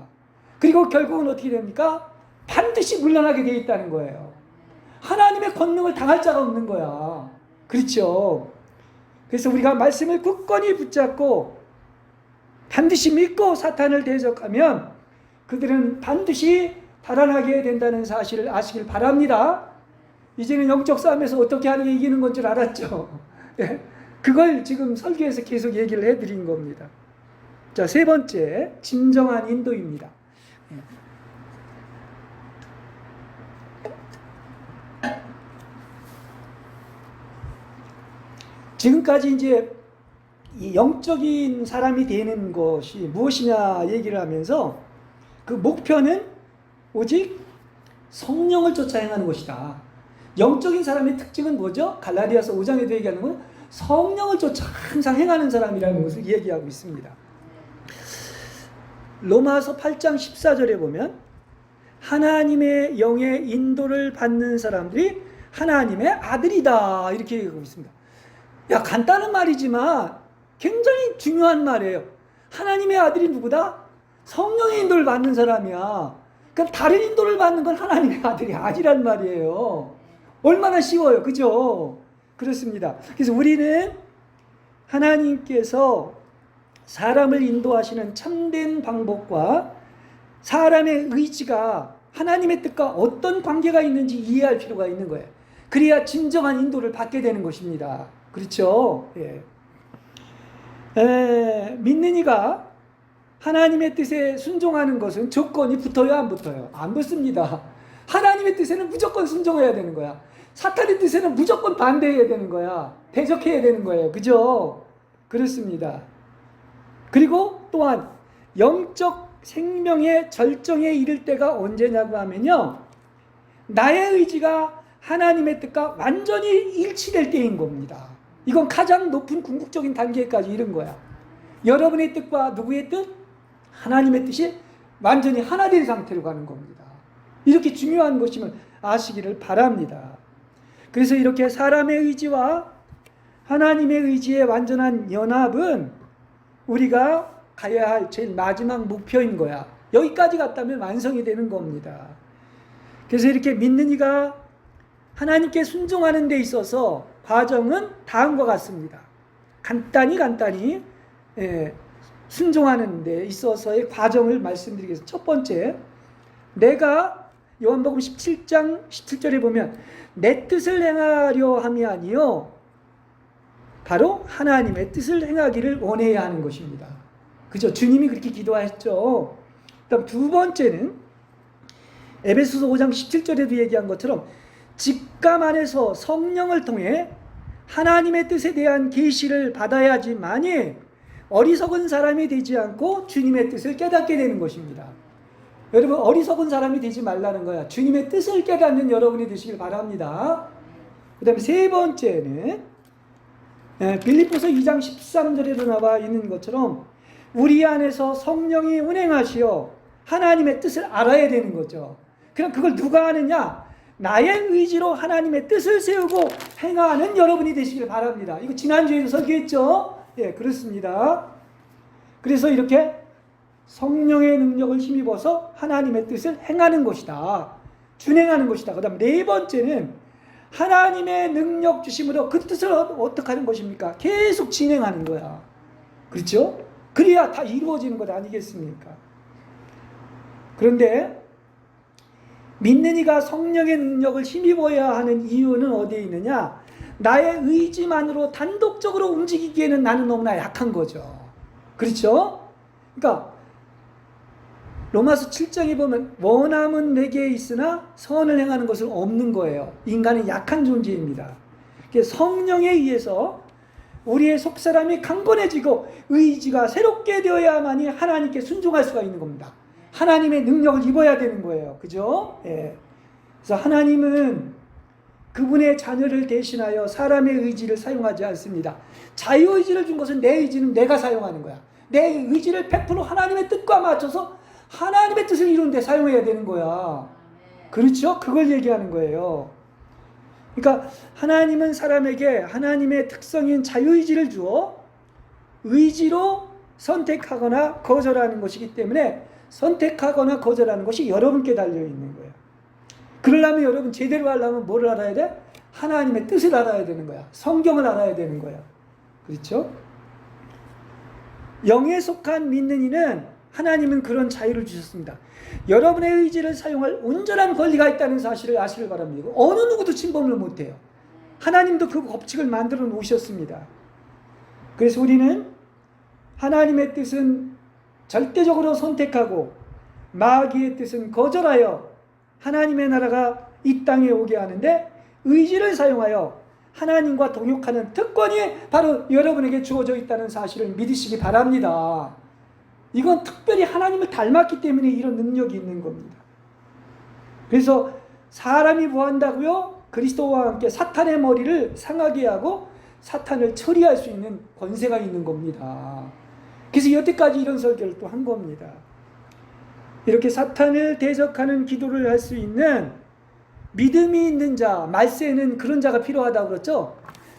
그리고 결국은 어떻게 됩니까? 반드시 물러나게 되어 있다는 거예요. 하나님의 권능을 당할 자가 없는 거야. 그렇죠? 그래서 우리가 말씀을 굳건히 붙잡고 반드시 믿고 사탄을 대적하면 그들은 반드시 달아나게 된다는 사실을 아시길 바랍니다. 이제는 영적 싸움에서 어떻게 하는 게 이기는 건 줄 알았죠. 네. 그걸 지금 설교에서 계속 얘기를 해드린 겁니다. 자, 세 번째, 진정한 인도입니다. 지금까지 이제 이 영적인 사람이 되는 것이 무엇이냐 얘기를 하면서 그 목표는 오직 성령을 쫓아 행하는 것이다. 영적인 사람의 특징은 뭐죠? 갈라디아서 5장에도 얘기하는 건 성령을 쫓아 항상 행하는 사람이라는 것을 얘기하고 있습니다. 로마서 8장 14절에 보면 하나님의 영의 인도를 받는 사람들이 하나님의 아들이다 이렇게 얘기하고 있습니다. 야, 간단한 말이지만 굉장히 중요한 말이에요. 하나님의 아들이 누구다? 성령의 인도를 받는 사람이야. 그럼 다른 인도를 받는 건 하나님의 아들이 아니란 말이에요. 얼마나 쉬워요. 그죠? 그렇습니다. 그래서 우리는 하나님께서 사람을 인도하시는 참된 방법과 사람의 의지가 하나님의 뜻과 어떤 관계가 있는지 이해할 필요가 있는 거예요. 그래야 진정한 인도를 받게 되는 것입니다. 그렇죠? 예. 믿는 이가 하나님의 뜻에 순종하는 것은 조건이 붙어요, 안 붙어요? 안 붙습니다. 하나님의 뜻에는 무조건 순종해야 되는 거야. 사탄의 뜻에는 무조건 반대해야 되는 거야. 대적해야 되는 거예요. 그죠? 그렇습니다. 그리고 또한 영적 생명의 절정에 이를 때가 언제냐고 하면요, 나의 의지가 하나님의 뜻과 완전히 일치될 때인 겁니다. 이건 가장 높은 궁극적인 단계까지 이른 거야. 여러분의 뜻과 누구의 뜻? 하나님의 뜻이 완전히 하나 된 상태로 가는 겁니다. 이렇게 중요한 것임을 아시기를 바랍니다. 그래서 이렇게 사람의 의지와 하나님의 의지의 완전한 연합은 우리가 가야 할 제일 마지막 목표인 거야. 여기까지 갔다면 완성이 되는 겁니다. 그래서 이렇게 믿는 이가 하나님께 순종하는 데 있어서 과정은 다음과 같습니다. 간단히 순종하는 데 있어서의 과정을 말씀드리겠습니다. 첫 번째, 내가 요한복음 17장 17절에 보면 내 뜻을 행하려 함이 아니요 바로 하나님의 뜻을 행하기를 원해야 하는 것입니다. 그죠? 주님이 그렇게 기도하셨죠. 그다음 두 번째는 에베소서 5장 17절에도 얘기한 것처럼 직감 안에서 성령을 통해 하나님의 뜻에 대한 계시를 받아야지만이 어리석은 사람이 되지 않고 주님의 뜻을 깨닫게 되는 것입니다. 여러분, 어리석은 사람이 되지 말라는 거야. 주님의 뜻을 깨닫는 여러분이 되시길 바랍니다. 그 다음에 세 번째는 빌립보서 2장 13절에도 나와 있는 것처럼 우리 안에서 성령이 운행하시어 하나님의 뜻을 알아야 되는 거죠. 그럼 그걸 누가 아느냐? 나의 의지로 하나님의 뜻을 세우고 행하는 여러분이 되시길 바랍니다. 이거 지난주에도 설교했죠? 예, 그렇습니다. 그래서 이렇게 성령의 능력을 힘입어서 하나님의 뜻을 행하는 것이다. 준행하는 것이다. 그 다음 네 번째는 하나님의 능력 주심으로 그 뜻을 어떻게 하는 것입니까? 계속 진행하는 거야. 그렇죠? 그래야 다 이루어지는 것 아니겠습니까? 그런데 믿는 이가 성령의 능력을 힘입어야 하는 이유는 어디에 있느냐? 나의 의지만으로 단독적으로 움직이기에는 나는 너무나 약한 거죠. 그렇죠? 그러니까 로마서 7장에 보면 원함은 내게 있으나 선을 행하는 것은 없는 거예요. 인간은 약한 존재입니다. 성령에 의해서 우리의 속사람이 강건해지고 의지가 새롭게 되어야만이 하나님께 순종할 수가 있는 겁니다. 하나님의 능력을 입어야 되는 거예요. 그죠? 예. 그래서 하나님은 그분의 자녀를 대신하여 사람의 의지를 사용하지 않습니다. 자유의지를 준 것은 내 의지는 내가 사용하는 거야. 내 의지를 100% 하나님의 뜻과 맞춰서 하나님의 뜻을 이루는 데 사용해야 되는 거야. 그렇죠? 그걸 얘기하는 거예요. 그러니까 하나님은 사람에게 하나님의 특성인 자유의지를 주어 의지로 선택하거나 거절하는 것이기 때문에 선택하거나 거절하는 것이 여러분께 달려있는 거예요. 그러려면 여러분 제대로 하려면 뭘 알아야 돼? 하나님의 뜻을 알아야 되는 거야. 성경을 알아야 되는 거야. 그렇죠? 영에 속한 믿는 이는 하나님은 그런 자유를 주셨습니다. 여러분의 의지를 사용할 온전한 권리가 있다는 사실을 아시길 바랍니다. 어느 누구도 침범을 못해요. 하나님도 그 법칙을 만들어 놓으셨습니다. 그래서 우리는 하나님의 뜻은 절대적으로 선택하고 마귀의 뜻은 거절하여 하나님의 나라가 이 땅에 오게 하는데 의지를 사용하여 하나님과 동역하는 특권이 바로 여러분에게 주어져 있다는 사실을 믿으시기 바랍니다. 이건 특별히 하나님을 닮았기 때문에 이런 능력이 있는 겁니다. 그래서 사람이 뭐 한다고요? 그리스도와 함께 사탄의 머리를 상하게 하고 사탄을 처리할 수 있는 권세가 있는 겁니다. 그래서 여태까지 이런 설교를 또 한 겁니다. 이렇게 사탄을 대적하는 기도를 할 수 있는 믿음이 있는 자, 말세에는 그런 자가 필요하다고 그랬죠.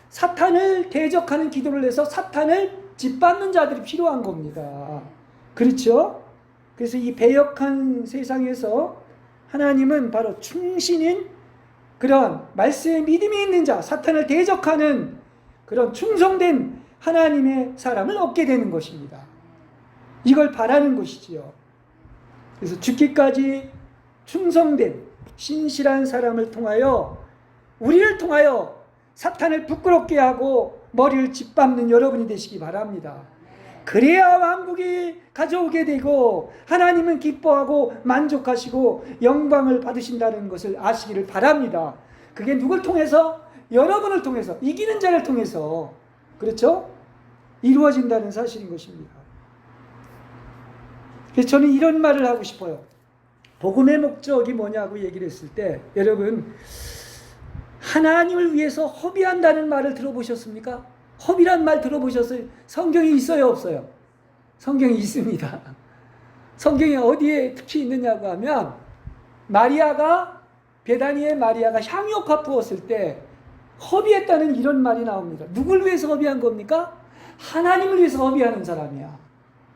사탄을 대적하는 기도를 해서 사탄을 짓밟는 자들이 필요한 겁니다. 그렇죠? 그래서 이 배역한 세상에서 하나님은 바로 충신인 그런 말세에 믿음이 있는 자, 사탄을 대적하는 그런 충성된 하나님의 사람을 얻게 되는 것입니다. 이걸 바라는 것이지요. 그래서 죽기까지 충성된 신실한 사람을 통하여, 우리를 통하여 사탄을 부끄럽게 하고 머리를 짓밟는 여러분이 되시기 바랍니다. 그래야 왕국이 가져오게 되고 하나님은 기뻐하고 만족하시고 영광을 받으신다는 것을 아시기를 바랍니다. 그게 누굴 통해서? 여러분을 통해서, 이기는 자를 통해서, 그렇죠? 이루어진다는 사실인 것입니다. 그래서 저는 이런 말을 하고 싶어요. 복음의 목적이 뭐냐고 얘기를 했을 때, 여러분 하나님을 위해서 허비한다는 말을 들어보셨습니까? 허비란 말 들어보셨어요? 성경에 있어요, 없어요? 성경에 있습니다. 성경에 어디에 특히 있느냐고 하면, 베다니의 마리아가 향유옥합 부었을 때 허비했다는 이런 말이 나옵니다. 누굴 위해서 허비한 겁니까? 하나님을 위해서 허비하는 사람이야.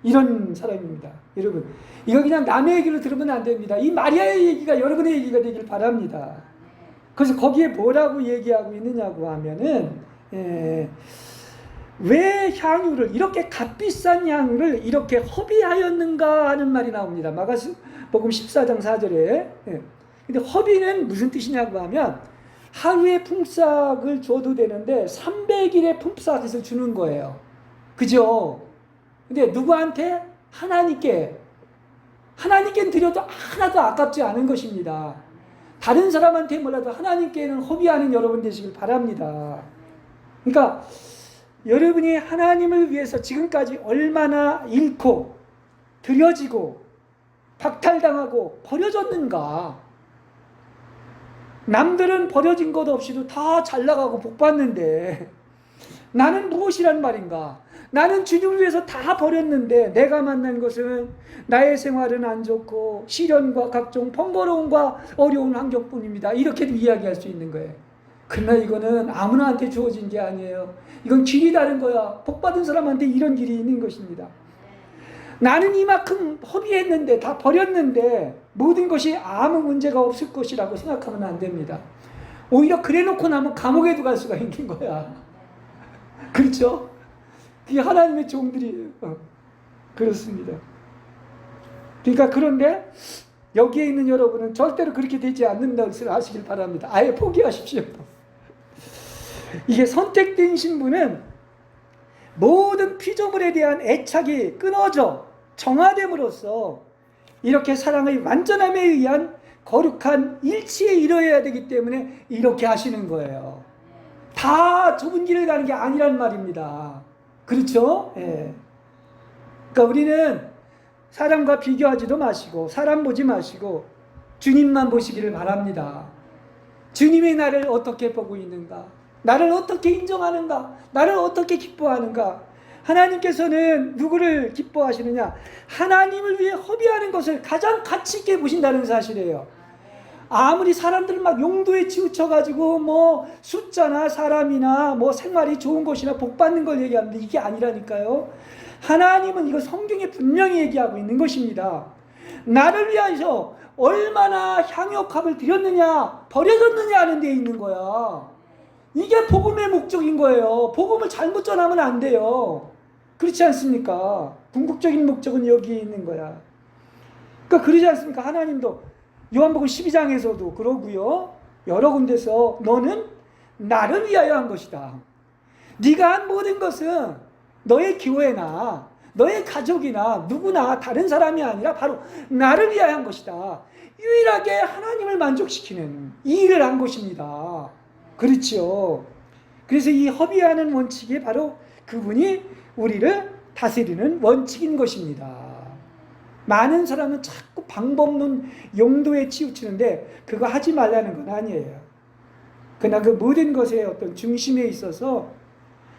이런 사람입니다. 여러분, 이거 그냥 남의 얘기를 들으면 안 됩니다. 이 마리아의 얘기가 여러분의 얘기가 되길 바랍니다. 그래서 거기에 뭐라고 얘기하고 있느냐고 하면은, 왜 향유를, 이렇게 값비싼 향유를 이렇게 허비하였는가 하는 말이 나옵니다. 마가복음 14장 4절에. 근데 허비는 무슨 뜻이냐고 하면, 하루에 품삯을 줘도 되는데 300일의 품삯을 주는 거예요. 그죠? 근데 누구한테? 하나님께 드려도 하나도 아깝지 않은 것입니다. 다른 사람한테 몰라도 하나님께는 허비하는 여러분 되시길 바랍니다. 그러니까 여러분이 하나님을 위해서 지금까지 얼마나 잃고 들여지고 박탈당하고 버려졌는가. 남들은 버려진 것 없이도 다 잘나가고 복받는데 나는 무엇이란 말인가? 나는 주님을 위해서 다 버렸는데 내가 만난 것은 나의 생활은 안 좋고 시련과 각종 번거로움과 어려운 환경뿐입니다. 이렇게도 이야기할 수 있는 거예요. 그러나 이거는 아무나한테 주어진 게 아니에요. 이건 길이 다른 거야. 복받은 사람한테 이런 길이 있는 것입니다. 나는 이만큼 허비했는데 다 버렸는데 모든 것이 아무 문제가 없을 것이라고 생각하면 안 됩니다. 오히려 그래놓고 나면 감옥에도 갈 수가 있는 거야. 그렇죠? 그게 하나님의 종들이 그렇습니다. 그러니까 그런데 여기에 있는 여러분은 절대로 그렇게 되지 않는다는 것을 아시길 바랍니다. 아예 포기하십시오. 이게 선택된 신부는 모든 피조물에 대한 애착이 끊어져 정화됨으로써 이렇게 사랑의 완전함에 의한 거룩한 일치에 이르러야 되기 때문에 이렇게 하시는 거예요. 다 좁은 길을 가는 게 아니란 말입니다. 그렇죠? 예. 그러니까 우리는 사람과 비교하지도 마시고 사람 보지 마시고 주님만 보시기를 바랍니다. 주님이 나를 어떻게 보고 있는가? 나를 어떻게 인정하는가? 나를 어떻게 기뻐하는가? 하나님께서는 누구를 기뻐하시느냐? 하나님을 위해 허비하는 것을 가장 가치 있게 보신다는 사실이에요. 아무리 사람들은 막 용도에 치우쳐가지고 뭐 숫자나 사람이나 뭐 생활이 좋은 것이나 복 받는 걸 얘기하는데 이게 아니라니까요. 하나님은 이거 성경에 분명히 얘기하고 있는 것입니다. 나를 위하여 얼마나 향유옥합을 드렸느냐, 버려졌느냐 하는 데 있는 거야. 이게 복음의 목적인 거예요. 복음을 잘못 전하면 안 돼요. 그렇지 않습니까? 궁극적인 목적은 여기에 있는 거야. 그러니까 그러지 않습니까? 하나님도 요한복음 12장에서도 그러고요. 여러 군데서 너는 나를 위하여 한 것이다. 네가 한 모든 것은 너의 교회나 너의 가족이나 누구나 다른 사람이 아니라 바로 나를 위하여 한 것이다. 유일하게 하나님을 만족시키는 이 일을 한 것입니다. 그렇죠. 그래서 이 허비하는 원칙이 바로 그분이 우리를 다스리는 원칙인 것입니다. 많은 사람은 자꾸 방법론 용도에 치우치는데 그거 하지 말라는 건 아니에요. 그러나 그 모든 것의 어떤 중심에 있어서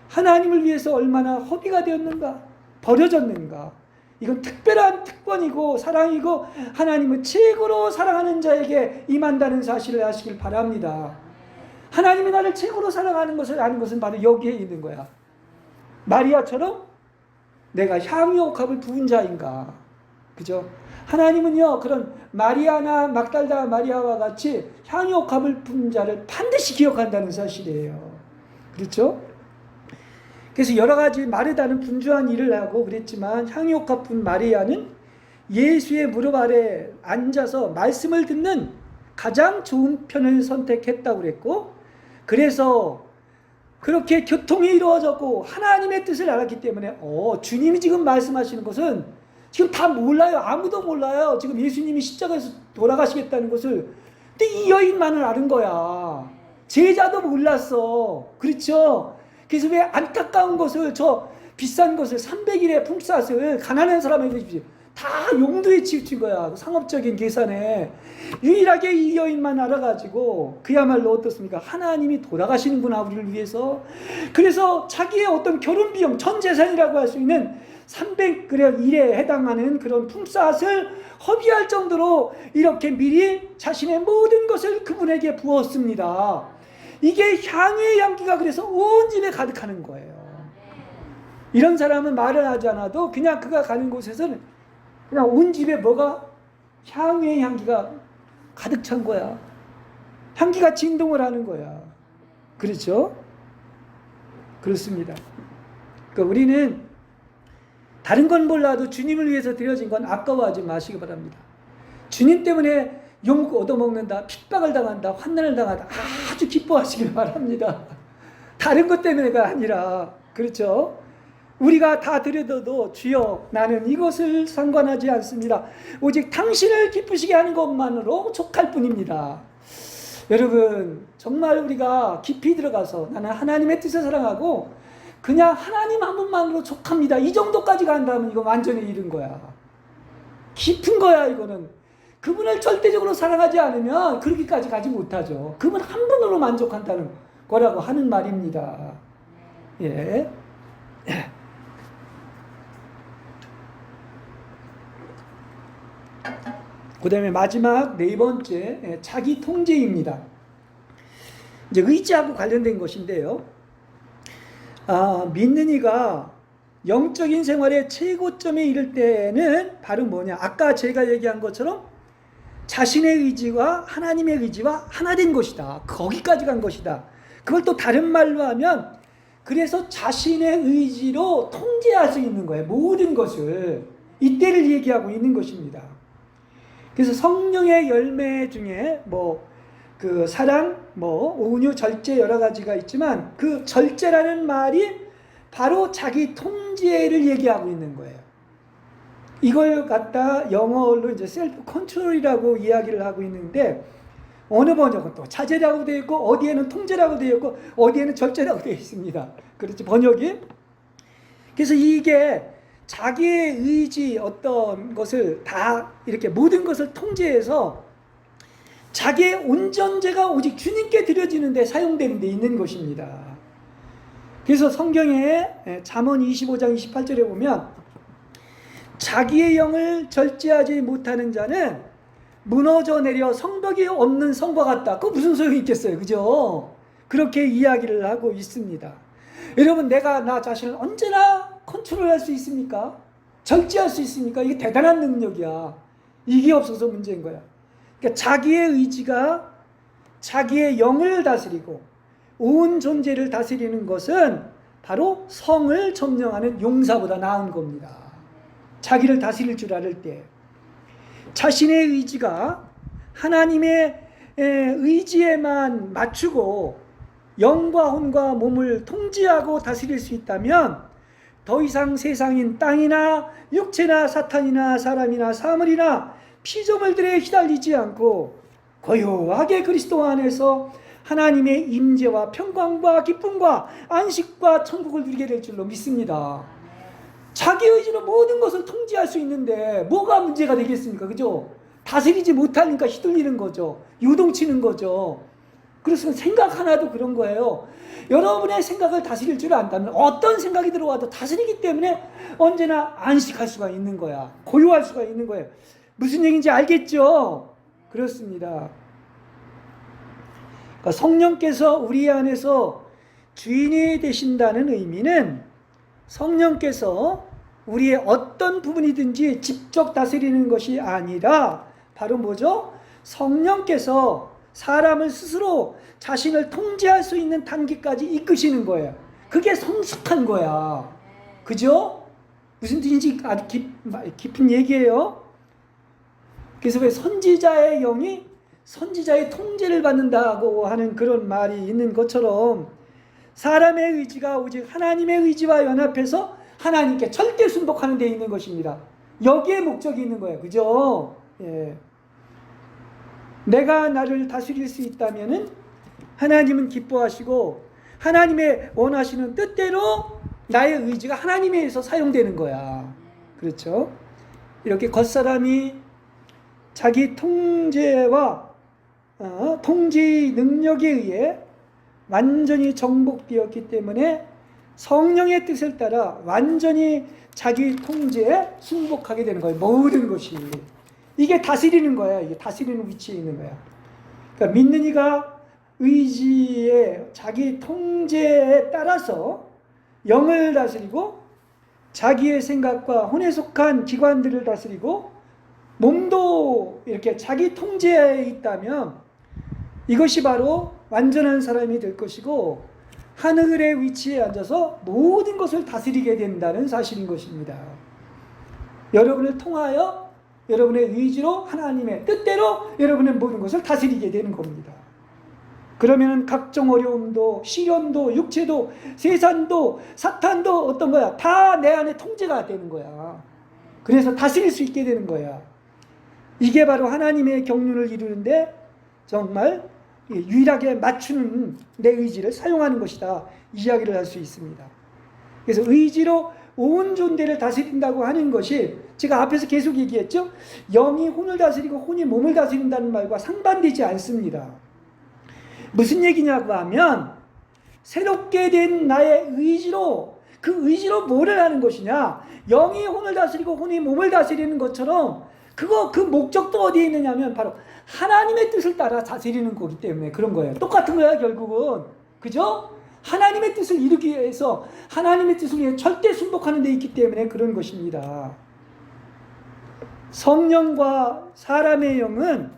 하나님을 위해서 얼마나 허비가 되었는가, 버려졌는가, 이건 특별한 특권이고 사랑이고 하나님은 최고로 사랑하는 자에게 임한다는 사실을 아시길 바랍니다. 하나님이 나를 최고로 사랑하는 것을 아는 것은 바로 여기에 있는 거야. 마리아처럼 내가 향유옥합을 부은 자인가. 그죠? 하나님은요, 그런 마리아나 막달라 마리아와 같이 향유옥합을 부은 자를 반드시 기억한다는 사실이에요. 그렇죠? 그래서 여러 가지 마르다는 분주한 일을 하고 그랬지만 향유옥합 분 마리아는 예수의 무릎 아래 앉아서 말씀을 듣는 가장 좋은 편을 선택했다고 그랬고, 그래서 그렇게 교통이 이루어졌고 하나님의 뜻을 알았기 때문에 주님이 지금 말씀하시는 것은 지금 다 몰라요. 아무도 몰라요. 지금 예수님이 십자가에서 돌아가시겠다는 것을. 근데 이 여인만을 아는 거야. 제자도 몰랐어. 그렇죠? 그래서 왜 안타까운 것을, 저 비싼 것을 300일의 품삯을 가난한 사람에게 주십시오. 다 용도에 치우친 거야. 상업적인 계산에. 유일하게 이 여인만 알아가지고 그야말로 어떻습니까? 하나님이 돌아가시는구나 우리를 위해서. 그래서 자기의 어떤 결혼 비용, 전 재산이라고 할 수 있는 300일에 해당하는 그런 품삯을 허비할 정도로 이렇게 미리 자신의 모든 것을 그분에게 부었습니다. 이게 향유의 향기가 그래서 온 집에 가득하는 거예요. 이런 사람은 말을 하지 않아도 그냥 그가 가는 곳에서는 그냥 온 집에 뭐가? 향유의 향기가 가득 찬 거야. 향기가 진동을 하는 거야. 그렇죠? 그렇습니다. 그러니까 우리는 다른 건 몰라도 주님을 위해서 드려진 건 아까워하지 마시기 바랍니다. 주님 때문에 욕 얻어먹는다, 핍박을 당한다, 환난을 당한다, 아주 기뻐하시길 바랍니다. 다른 것 때문에가 아니라. 그렇죠? 우리가 다 드려도 주여 나는 이것을 상관하지 않습니다. 오직 당신을 기쁘시게 하는 것만으로 족할 뿐입니다. 여러분, 정말 우리가 깊이 들어가서 나는 하나님의 뜻을 사랑하고 그냥 하나님 한 분만으로 족합니다. 이 정도까지 간다면 이거 완전히 잃은 거야. 깊은 거야. 이거는 그분을 절대적으로 사랑하지 않으면 그렇게까지 가지 못하죠. 그분 한 분으로 만족한다는 거라고 하는 말입니다. 예. 그 다음에 마지막 네 번째, 자기 통제입니다. 이제 의지하고 관련된 것인데요. 믿는 이가 영적인 생활의 최고점에 이를 때는 바로 뭐냐? 아까 제가 얘기한 것처럼 자신의 의지와 하나님의 의지와 하나 된 것이다. 거기까지 간 것이다. 그걸 또 다른 말로 하면 그래서 자신의 의지로 통제할 수 있는 거예요. 모든 것을. 이때를 얘기하고 있는 것입니다. 그래서 성령의 열매 중에 그 사랑, 온유, 절제 여러 가지가 있지만 그 절제라는 말이 바로 자기 통제를 얘기하고 있는 거예요. 이걸 갖다 영어로 이제 셀프 컨트롤이라고 이야기를 하고 있는데 어느 번역은 또 자제라고 되어 있고 어디에는 통제라고 되어 있고 어디에는 절제라고 되어 있습니다. 그렇지, 번역이. 그래서 이게 자기의 의지 어떤 것을 다 이렇게 모든 것을 통제해서 자기의 온전제가 오직 주님께 드려지는 데 사용되는 데 있는 것입니다. 그래서 성경에 잠언 25장 28절에 보면 자기의 영을 절제하지 못하는 자는 무너져 내려 성벽이 없는 성과 같다. 그 무슨 소용이 있겠어요. 그죠? 그렇게 이야기를 하고 있습니다. 여러분, 내가 나 자신을 언제나 컨트롤할 수 있습니까? 절제할 수 있습니까? 이게 대단한 능력이야. 이게 없어서 문제인 거야. 그러니까 자기의 의지가 자기의 영을 다스리고 온 존재를 다스리는 것은 바로 성을 점령하는 용사보다 나은 겁니다. 자기를 다스릴 줄 알을 때 자신의 의지가 하나님의 의지에만 맞추고 영과 혼과 몸을 통제하고 다스릴 수 있다면 더 이상 세상인 땅이나 육체나 사탄이나 사람이나 사물이나 피조물들에 휘달리지 않고 고요하게 그리스도 안에서 하나님의 임재와 평강과 기쁨과 안식과 천국을 누리게 될 줄로 믿습니다. 자기 의지로 모든 것을 통제할 수 있는데 뭐가 문제가 되겠습니까? 그죠? 다스리지 못하니까 휘둘리는 거죠. 요동치는 거죠. 그래서 생각 하나도 그런 거예요. 여러분의 생각을 다스릴 줄 안다면 어떤 생각이 들어와도 다스리기 때문에 언제나 안식할 수가 있는 거야. 고요할 수가 있는 거예요. 무슨 얘기인지 알겠죠? 그렇습니다. 그러니까 성령께서 우리 안에서 주인이 되신다는 의미는 성령께서 우리의 어떤 부분이든지 직접 다스리는 것이 아니라 바로 뭐죠? 성령께서 사람을 스스로 자신을 통제할 수 있는 단계까지 이끄시는 거예요. 그게 성숙한 거야. 그죠? 무슨 뜻인지 아주 깊은 얘기예요. 그래서 왜 선지자의 영이 선지자의 통제를 받는다고 하는 그런 말이 있는 것처럼 사람의 의지가 오직 하나님의 의지와 연합해서 하나님께 절대 순복하는 데 있는 것입니다. 여기에 목적이 있는 거예요. 그죠? 예. 내가 나를 다스릴 수 있다면은 하나님은 기뻐하시고 하나님의 원하시는 뜻대로 나의 의지가 하나님에 의해서 사용되는 거야. 그렇죠? 이렇게 겉사람이 자기 통제와 통제 능력에 의해 완전히 정복되었기 때문에 성령의 뜻을 따라 완전히 자기 통제에 순복하게 되는 거예요. 모든 것이. 이게 다스리는 거야. 이게 다스리는 위치에 있는 거야. 그러니까 믿는 이가 의지에 자기 통제에 따라서 영을 다스리고 자기의 생각과 혼에 속한 기관들을 다스리고 몸도 이렇게 자기 통제에 있다면 이것이 바로 완전한 사람이 될 것이고 하늘의 위치에 앉아서 모든 것을 다스리게 된다는 사실인 것입니다. 여러분을 통하여 여러분의 의지로 하나님의 뜻대로 여러분의 모든 것을 다스리게 되는 겁니다. 그러면 각종 어려움도 시련도 육체도 세상도 사탄도 어떤 거야? 다 내 안에 통제가 되는 거야. 그래서 다스릴 수 있게 되는 거야. 이게 바로 하나님의 경륜을 이루는데 정말 유일하게 맞추는 내 의지를 사용하는 것이다. 이야기를 할 수 있습니다. 그래서 의지로 온 존재를 다스린다고 하는 것이 제가 앞에서 계속 얘기했죠. 영이 혼을 다스리고 혼이 몸을 다스린다는 말과 상반되지 않습니다. 무슨 얘기냐고 하면 새롭게 된 나의 의지로 그 의지로 뭐를 하는 것이냐. 영이 혼을 다스리고 혼이 몸을 다스리는 것처럼 그 목적도 어디에 있느냐면 바로 하나님의 뜻을 따라 다스리는 거기 때문에 그런 거예요. 똑같은 거야 결국은. 그죠? 하나님의 뜻을 이루기 위해서 하나님의 뜻을 위해 절대 순복하는 데 있기 때문에 그런 것입니다. 성령과 사람의 영은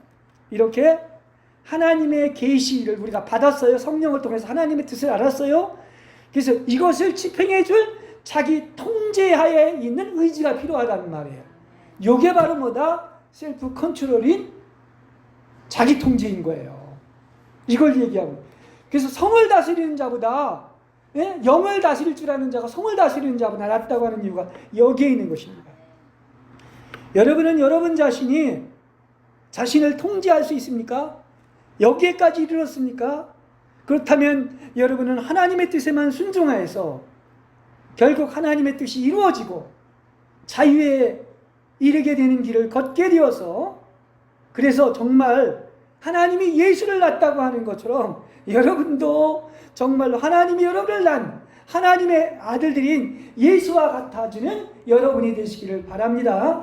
이렇게 하나님의 계시를 우리가 받았어요. 성령을 통해서 하나님의 뜻을 알았어요. 그래서 이것을 집행해 줄 자기 통제하에 있는 의지가 필요하다는 말이에요. 이게 바로 뭐다? 셀프 컨트롤인 자기 통제인 거예요. 이걸 얘기하고. 그래서 성을 다스리는 자보다 영을 다스릴 줄 아는 자가 성을 다스리는 자보다 낫다고 하는 이유가 여기에 있는 것입니다. 여러분은 여러분 자신이 자신을 통제할 수 있습니까? 여기에까지 이르렀습니까? 그렇다면 여러분은 하나님의 뜻에만 순종하여서 결국 하나님의 뜻이 이루어지고 자유에 이르게 되는 길을 걷게 되어서 그래서 정말 하나님이 예수를 낳았다고 하는 것처럼 여러분도 정말로 하나님이 여러분을 낳은 하나님의 아들들인 예수와 같아지는 여러분이 되시기를 바랍니다.